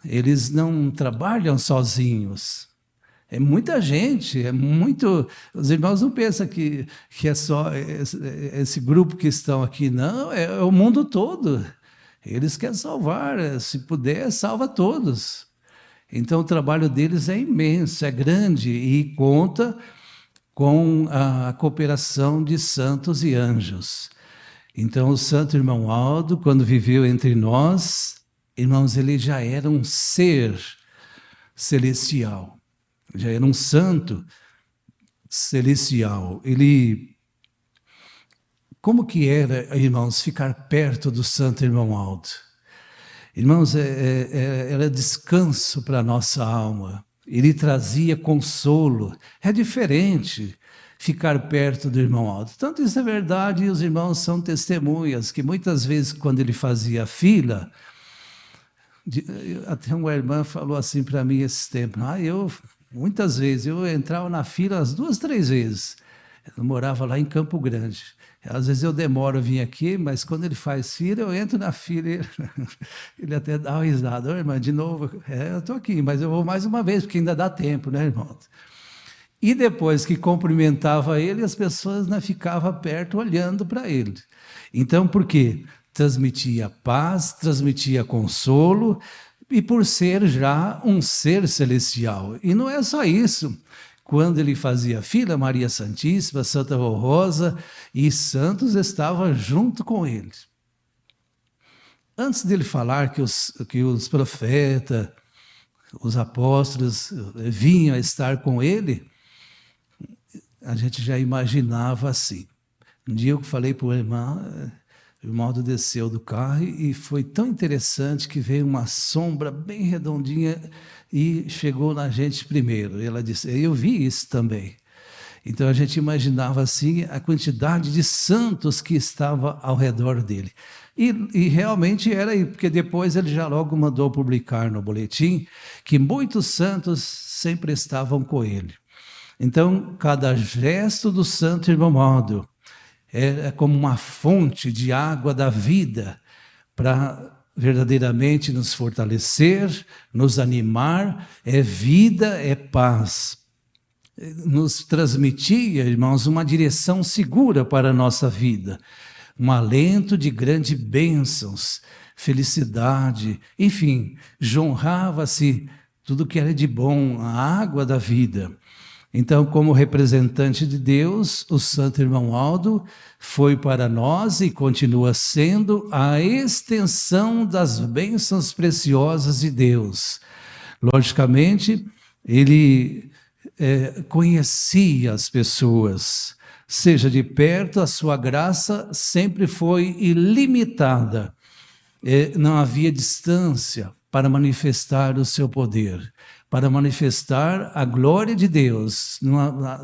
eles não trabalham sozinhos. É muita gente, é muito... Os irmãos não pensam que é só esse grupo que estão aqui, não, é o mundo todo. Eles querem salvar, se puder, salva todos. Então, o trabalho deles é imenso, é grande e conta com a cooperação de santos e anjos. Então, o Santo Irmão Aldo, quando viveu entre nós, irmãos, ele já era um ser celestial, já era um santo celestial. Ele, como que era, irmãos, ficar perto do Santo Irmão Aldo? Irmãos, era descanso para a nossa alma. Ele trazia consolo. É diferente ficar perto do irmão Aldo. Tanto isso é verdade, e os irmãos são testemunhas, que muitas vezes, quando ele fazia fila, até uma irmã falou assim para mim esse tempo, muitas vezes, eu entrava na fila as 2, 3 vezes. Eu morava lá em Campo Grande. Às vezes eu demoro a vir aqui, mas quando ele faz fila, eu entro na fila e ele até dá uma risada. Ô, irmã, de novo, eu estou aqui, mas eu vou mais uma vez, porque ainda dá tempo, né, irmão? E depois que cumprimentava ele, as pessoas ficavam perto olhando para ele. Então, por quê? Transmitia paz, transmitia consolo, e por ser já um ser celestial. E não é só isso. Quando ele fazia fila, Maria Santíssima, Santa Vó Rosa e santos estavam junto com ele. Antes dele falar que os profetas, os apóstolos vinham a estar com ele, a gente já imaginava assim. Um dia eu falei para o irmão Aldo desceu do carro e foi tão interessante que veio uma sombra bem redondinha e chegou na gente primeiro. E ela disse, eu vi isso também. Então a gente imaginava assim a quantidade de santos que estava ao redor dele. E realmente era, porque depois ele já logo mandou publicar no boletim que muitos santos sempre estavam com ele. Então, cada gesto do Santo Irmão Aldo é como uma fonte de água da vida para verdadeiramente nos fortalecer, nos animar, é vida, é paz. Nos transmitia, irmãos, uma direção segura para a nossa vida, um alento de grandes bênçãos, felicidade, enfim, jonrava-se tudo que era de bom, a água da vida. Então, como representante de Deus, o Santo Irmão Aldo foi para nós e continua sendo a extensão das bênçãos preciosas de Deus. Logicamente, ele conhecia as pessoas, seja de perto, a sua graça sempre foi ilimitada. Não havia distância para manifestar o seu poder, para manifestar a glória de Deus.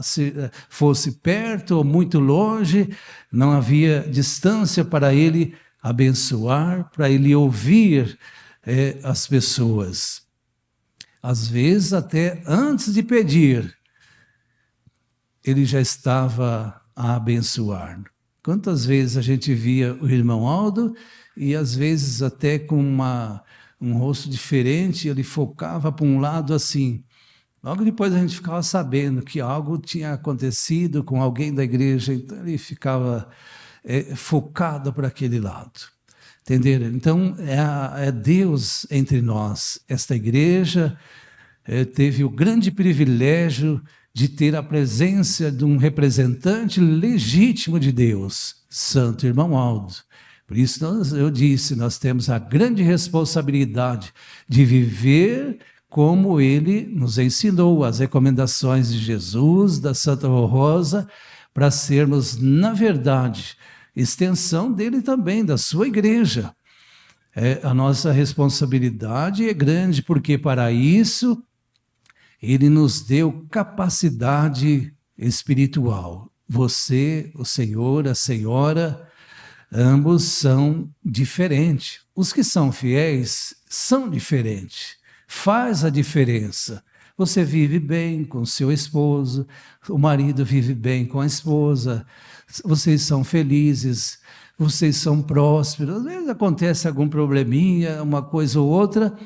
Se fosse perto ou muito longe, não havia distância para ele abençoar, para ele ouvir as pessoas. Às vezes, até antes de pedir, ele já estava a abençoar. Quantas vezes a gente via o irmão Aldo e às vezes até com um rosto diferente, ele focava para um lado assim. Logo depois a gente ficava sabendo que algo tinha acontecido com alguém da igreja, então ele ficava focado para aquele lado. Entenderam? Então é Deus entre nós. Esta igreja teve o grande privilégio de ter a presença de um representante legítimo de Deus, Santo Irmão Aldo. Por isso eu disse, nós temos a grande responsabilidade de viver como ele nos ensinou, as recomendações de Jesus, da Santa Vó Rosa, para sermos, na verdade, extensão dele também, da sua igreja. A nossa responsabilidade é grande, porque para isso ele nos deu capacidade espiritual. Você, o Senhor, a Senhora, ambos são diferentes. Os que são fiéis são diferentes. Faz a diferença. Você vive bem com seu esposo, o marido vive bem com a esposa, vocês são felizes, vocês são prósperos. Às vezes acontece algum probleminha, uma coisa ou outra,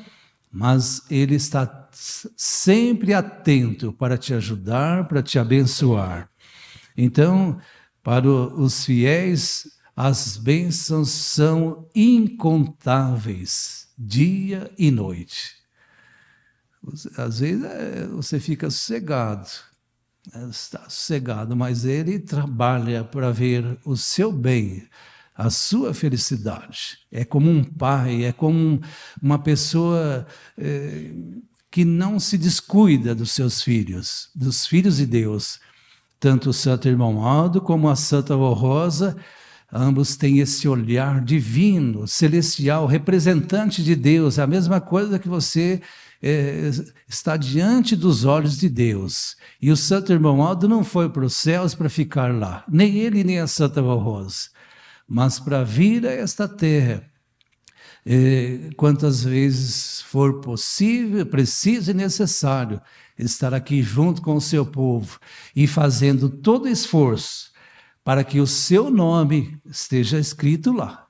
mas ele está sempre atento para te ajudar, para te abençoar. Então, para os fiéis, as bênçãos são incontáveis, dia e noite. Às vezes você fica sossegado, está sossegado, mas ele trabalha para ver o seu bem, a sua felicidade. É como um pai, é como uma pessoa que não se descuida dos seus filhos, dos filhos de Deus. Tanto o Santo Irmão Aldo como a Santa Avó Rosa, ambos têm esse olhar divino, celestial, representante de Deus. É a mesma coisa que você está diante dos olhos de Deus. E o Santo Irmão Aldo não foi para os céus para ficar lá, nem ele nem a Santa Avó Rosa, mas para vir a esta terra, quantas vezes for possível, preciso e necessário, estar aqui junto com o seu povo e fazendo todo esforço para que o seu nome esteja escrito lá,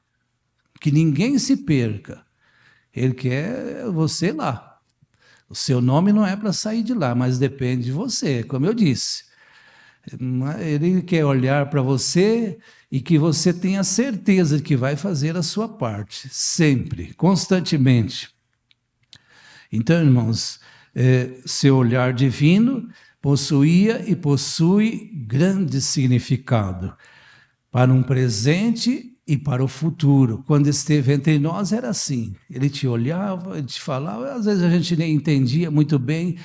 que ninguém se perca. Ele quer você lá. O seu nome não é para sair de lá, mas depende de você, como eu disse. Ele quer olhar para você e que você tenha certeza de que vai fazer a sua parte, sempre, constantemente. Então, irmãos, seu olhar divino possuía e possui grande significado para um presente e para o futuro. Quando esteve entre nós era assim, ele te olhava, ele te falava, às vezes a gente nem entendia muito bem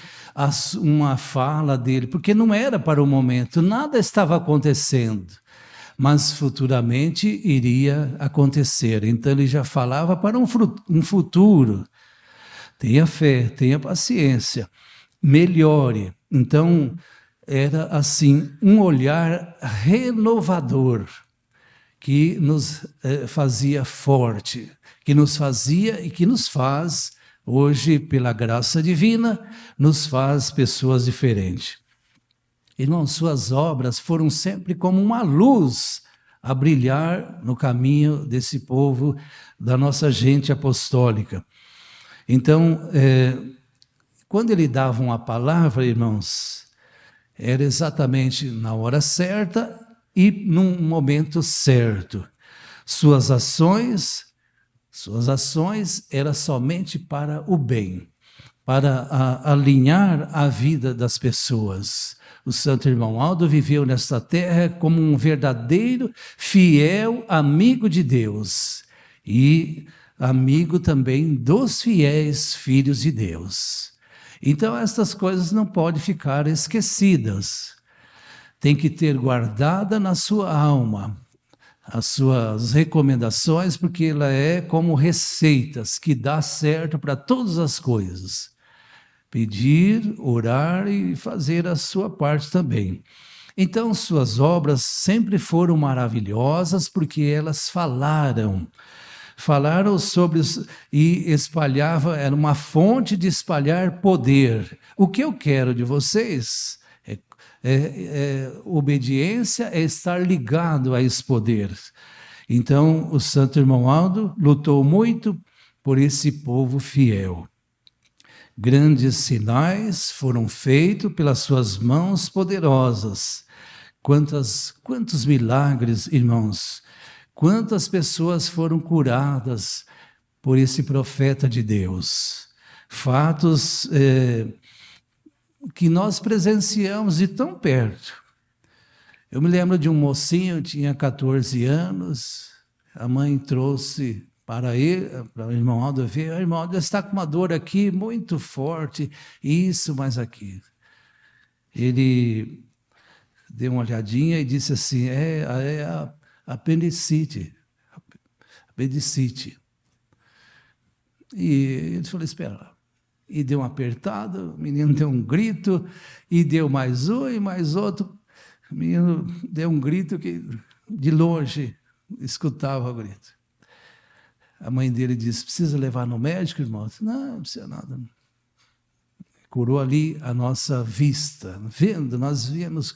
uma fala dele, porque não era para o momento, nada estava acontecendo, mas futuramente iria acontecer. Então ele já falava para um futuro. Tenha fé, tenha paciência, melhore. Então, era assim, um olhar renovador, que nos fazia forte, que nos fazia e que nos faz, hoje, pela graça divina, nos faz pessoas diferentes. Irmãos, suas obras foram sempre como uma luz a brilhar no caminho desse povo, da nossa gente apostólica. Então, quando ele dava uma palavra, irmãos, era exatamente na hora certa e num momento certo. Suas ações eram somente para o bem, para alinhar a vida das pessoas. O Santo Irmão Aldo viveu nesta terra como um verdadeiro, fiel amigo de Deus e amigo também dos fiéis filhos de Deus. Então, estas coisas não podem ficar esquecidas. Tem que ter guardada na sua alma as suas recomendações, porque ela é como receitas que dá certo para todas as coisas. Pedir, orar e fazer a sua parte também. Então, suas obras sempre foram maravilhosas, porque elas falaram sobre e espalhava, era uma fonte de espalhar poder. O que eu quero de vocês obediência, é estar ligado a esse poder. Então, o Santo Irmão Aldo lutou muito por esse povo fiel. Grandes sinais foram feitos pelas suas mãos poderosas. Quantos milagres, irmãos! Quantas pessoas foram curadas por esse profeta de Deus? Fatos que nós presenciamos de tão perto. Eu me lembro de um mocinho, tinha 14 anos, a mãe trouxe para o irmão Aldo ver, o irmão Aldo está com uma dor aqui muito forte, isso, mais aquilo. Ele deu uma olhadinha e disse assim, a apendicite. E ele falou, espera lá. E deu um apertado, o menino deu um grito, e deu mais um e mais outro. O menino deu um grito que de longe escutava o grito. A mãe dele disse, precisa levar no médico, irmão? Disse, não precisa nada. curou ali a nossa vista. Vendo, nós vimos,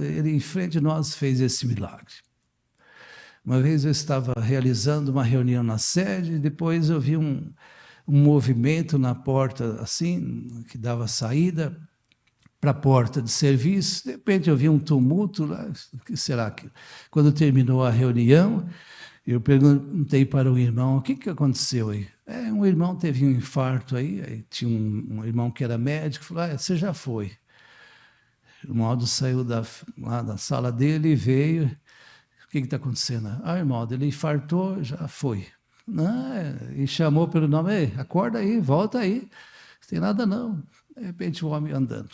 ele em frente de nós fez esse milagre. Uma vez eu estava realizando uma reunião na sede, e depois eu vi um movimento na porta, assim, que dava saída para a porta de serviço. De repente eu vi um tumulto lá. O que será que... Quando terminou a reunião, eu perguntei para o irmão, o que aconteceu aí? Um irmão teve um infarto aí tinha um irmão que era médico, falou, você já foi. O Maldo saiu lá da sala dele e veio, o que está acontecendo? Irmão, ele infartou, já foi. Não, e chamou pelo nome, ei, acorda aí, volta aí, não tem nada não. De repente o homem andando.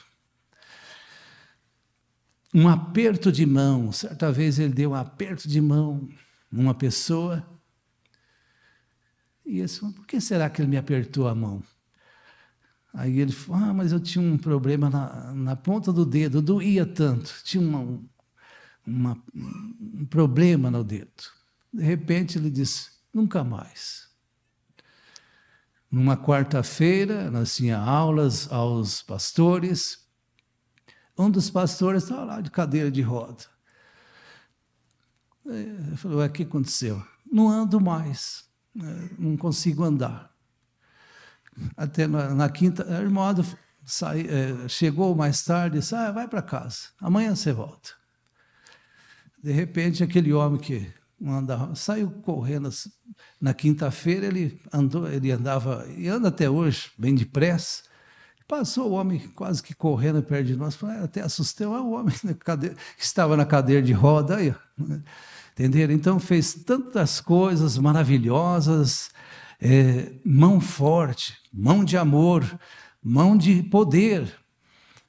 Um aperto de mão, certa vez ele deu um aperto de mão numa pessoa, e ele falou, por que será que ele me apertou a mão? Aí ele falou, mas eu tinha um problema na ponta do dedo, doía tanto, tinha um problema no dedo. De repente ele disse, nunca mais. Numa quarta-feira, nós tínhamos aulas aos pastores, um dos pastores estava lá de cadeira de roda. Ele falou, o que aconteceu? Não ando mais, não consigo andar. Até na quinta, a irmã chegou mais tarde e disse, vai para casa, amanhã você volta. De repente, aquele homem que andava, saiu correndo. Na quinta-feira, ele andava, e anda até hoje, bem depressa. Passou o homem quase que correndo perto de nós, falou, até assustei, o homem que estava na cadeira de roda aí, entenderam? Então fez tantas coisas maravilhosas, mão forte, mão de amor, mão de poder,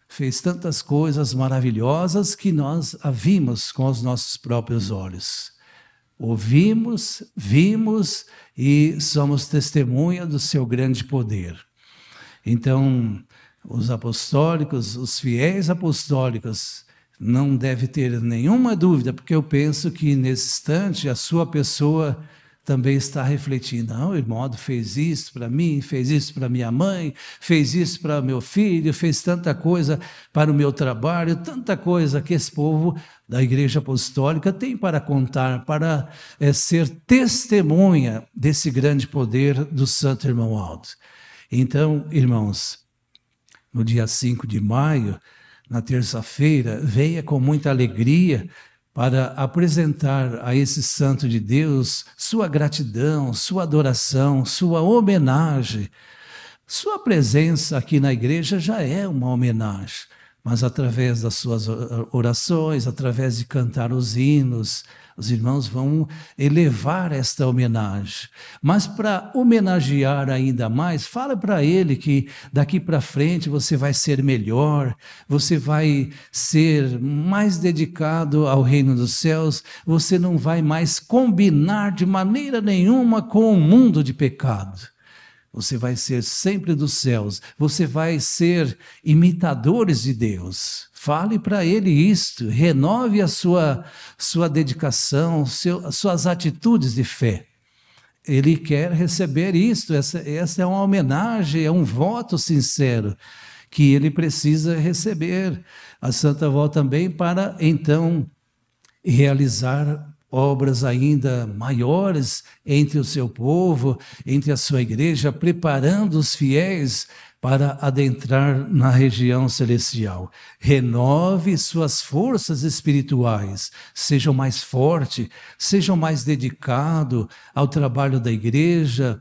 fez tantas coisas maravilhosas que nós a vimos com os nossos próprios olhos. Ouvimos, vimos e somos testemunha do seu grande poder. Então, os apostólicos, os fiéis apostólicos, não deve ter nenhuma dúvida, porque eu penso que nesse instante a sua pessoa também está refletindo. O irmão fez isso para mim, fez isso para minha mãe, fez isso para meu filho, fez tanta coisa para o meu trabalho, tanta coisa que esse povo da Igreja Apostólica tem para contar, para ser testemunha desse grande poder do Santo Irmão Aldo. Então, irmãos, no dia 5 de maio, na terça-feira, venha com muita alegria para apresentar a esse santo de Deus sua gratidão, sua adoração, sua homenagem. Sua presença aqui na igreja já é uma homenagem, mas através das suas orações, através de cantar os hinos, os irmãos vão elevar esta homenagem. Mas para homenagear ainda mais, fala para ele que daqui para frente você vai ser melhor, você vai ser mais dedicado ao reino dos céus, você não vai mais combinar de maneira nenhuma com o mundo de pecado. Você vai ser sempre dos céus, você vai ser imitadores de Deus. Fale para ele isto, renove a sua dedicação, suas atitudes de fé. Ele quer receber isto, essa é uma homenagem, é um voto sincero que ele precisa receber. A Santa Avó também para, então, realizar obras ainda maiores entre o seu povo, entre a sua igreja, preparando os fiéis para adentrar na região celestial. Renove suas forças espirituais, sejam mais fortes, sejam mais dedicados ao trabalho da igreja,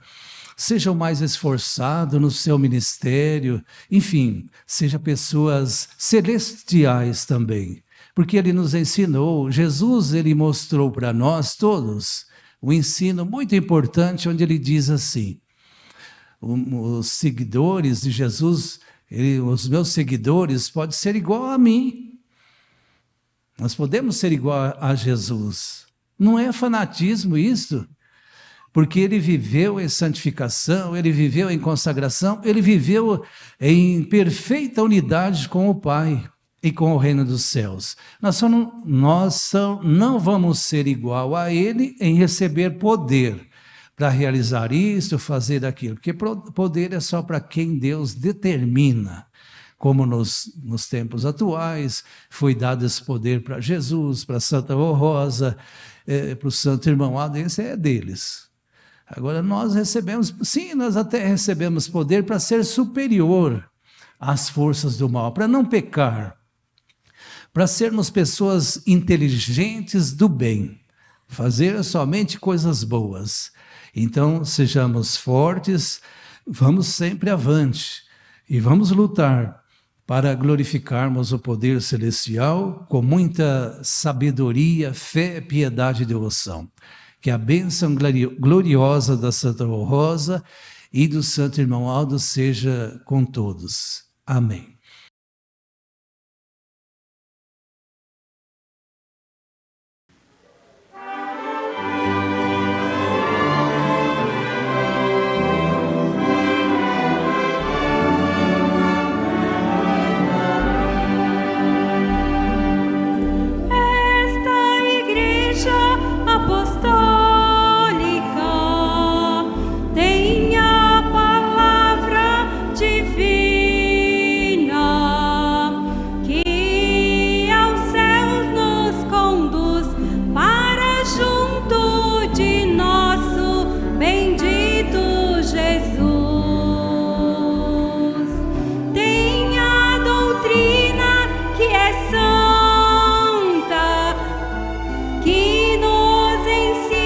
sejam mais esforçados no seu ministério, enfim, sejam pessoas celestiais também. Porque ele nos ensinou, Jesus ele mostrou para nós todos um ensino muito importante, onde ele diz assim, os seguidores de Jesus, os meus seguidores podem ser igual a mim. Nós podemos ser igual a Jesus. Não é fanatismo isso, porque ele viveu em santificação, ele viveu em consagração, ele viveu em perfeita unidade com o Pai e com o reino dos céus. Nós não vamos ser igual a ele em receber poder, para realizar isso, fazer aquilo, porque poder é só para quem Deus determina. Como nos tempos atuais, foi dado esse poder para Jesus, para Santa Rosa, para o Santo Irmão Adense, é deles. Agora nós recebemos, sim, nós até recebemos poder para ser superior às forças do mal, para não pecar, para sermos pessoas inteligentes do bem, fazer somente coisas boas. Então, sejamos fortes, vamos sempre avante e vamos lutar para glorificarmos o poder celestial com muita sabedoria, fé, piedade e devoção. Que a bênção gloriosa da Santa Rosa e do Santo Irmão Aldo seja com todos. Amém. Que nos ensina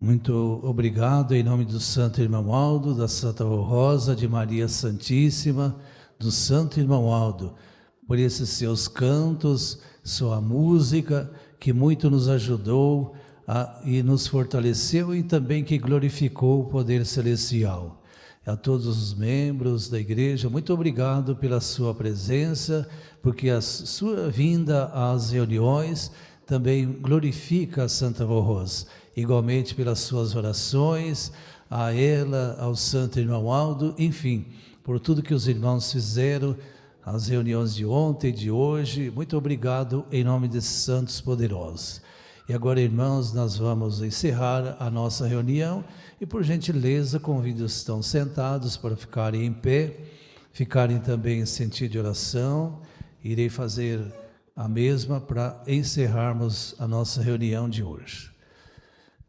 Muito obrigado em nome do Santo Irmão Aldo, da Santa Rosa, de Maria Santíssima, do Santo Irmão Aldo, por esses seus cantos, sua música, que muito nos ajudou e nos fortaleceu e também que glorificou o poder celestial. A todos os membros da igreja, muito obrigado pela sua presença, porque a sua vinda às reuniões também glorifica a Santa Rosa. Igualmente pelas suas orações, a ela, ao Santo Irmão Aldo, enfim, por tudo que os irmãos fizeram, as reuniões de ontem e de hoje, muito obrigado em nome desses santos poderosos. E agora, irmãos, nós vamos encerrar a nossa reunião e, por gentileza, convido os que estão sentados para ficarem em pé, ficarem também em sentido de oração. Irei fazer a mesma para encerrarmos a nossa reunião de hoje.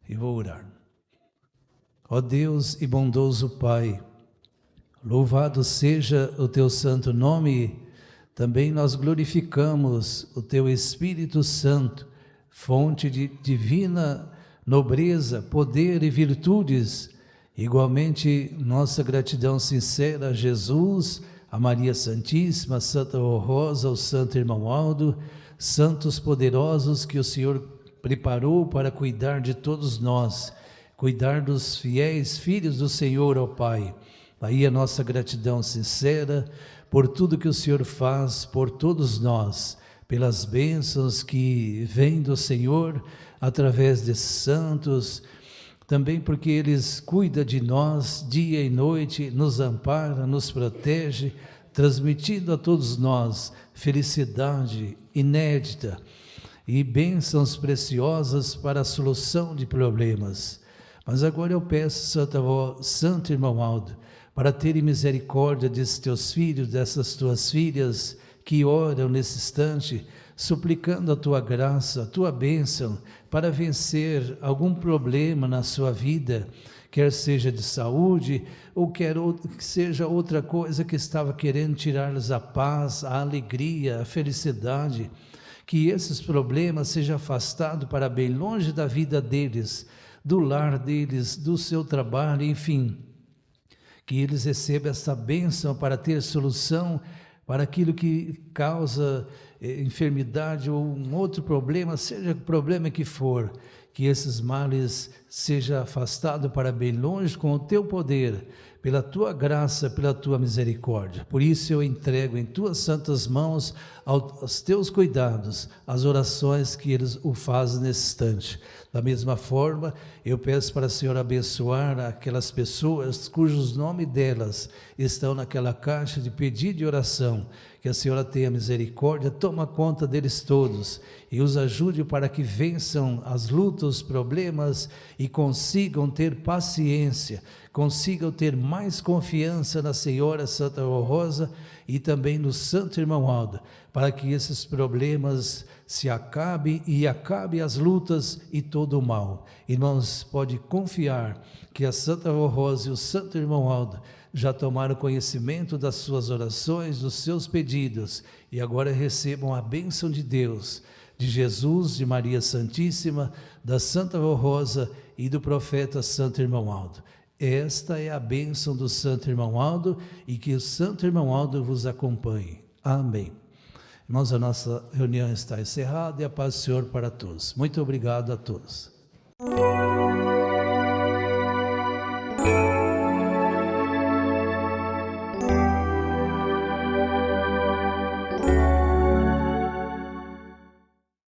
E vou orar. Ó Deus e bondoso Pai, louvado seja o Teu santo nome, também nós glorificamos o Teu Espírito Santo, fonte de divina nobreza, poder e virtudes. Igualmente, nossa gratidão sincera a Jesus, a Maria Santíssima, a Santa Rosa, ao Santo Irmão Aldo, santos poderosos que o Senhor preparou para cuidar de todos nós, cuidar dos fiéis filhos do Senhor, ó Pai. Aí a nossa gratidão sincera por tudo que o Senhor faz por todos nós, pelas bênçãos que vêm do Senhor através desses santos, também porque eles cuidam de nós dia e noite, nos ampara, nos protege, transmitindo a todos nós felicidade inédita e bênçãos preciosas para a solução de problemas. Mas agora eu peço, Santo Irmão Aldo, para terem misericórdia desses teus filhos, dessas tuas filhas que oram nesse instante, suplicando a tua graça, a tua bênção, para vencer algum problema na sua vida, quer seja de saúde, ou quer que seja outra coisa que estava querendo tirar-lhes a paz, a alegria, a felicidade. Que esses problemas sejam afastados para bem longe da vida deles, do lar deles, do seu trabalho, enfim. Que eles recebam essa bênção para ter solução para aquilo que causa enfermidade ou um outro problema, seja o problema que for. Que esses males sejam afastados para bem longe com o teu poder, pela tua graça, pela tua misericórdia. Por isso eu entrego em tuas santas mãos, aos teus cuidados, as orações que eles o fazem nesse instante. Da mesma forma, eu peço para o Senhor abençoar aquelas pessoas cujos nomes delas estão naquela caixa de pedido de oração, que a Senhora tenha misericórdia, toma conta deles todos e os ajude para que vençam as lutas, os problemas e consigam ter paciência, consigam ter mais confiança na Senhora Santa Rosa e também no Santo Irmão Aldo, para que esses problemas se acabem e acabe as lutas e todo o mal. Irmãos, pode confiar que a Santa Rosa e o Santo Irmão Aldo já tomaram conhecimento das suas orações, dos seus pedidos, e agora recebam a bênção de Deus, de Jesus, de Maria Santíssima, da Santa Rosa e do profeta Santo Irmão Aldo. Esta é a bênção do Santo Irmão Aldo e que o Santo Irmão Aldo vos acompanhe. Amém. Irmãos, a nossa reunião está encerrada e a paz do Senhor para todos. Muito obrigado a todos.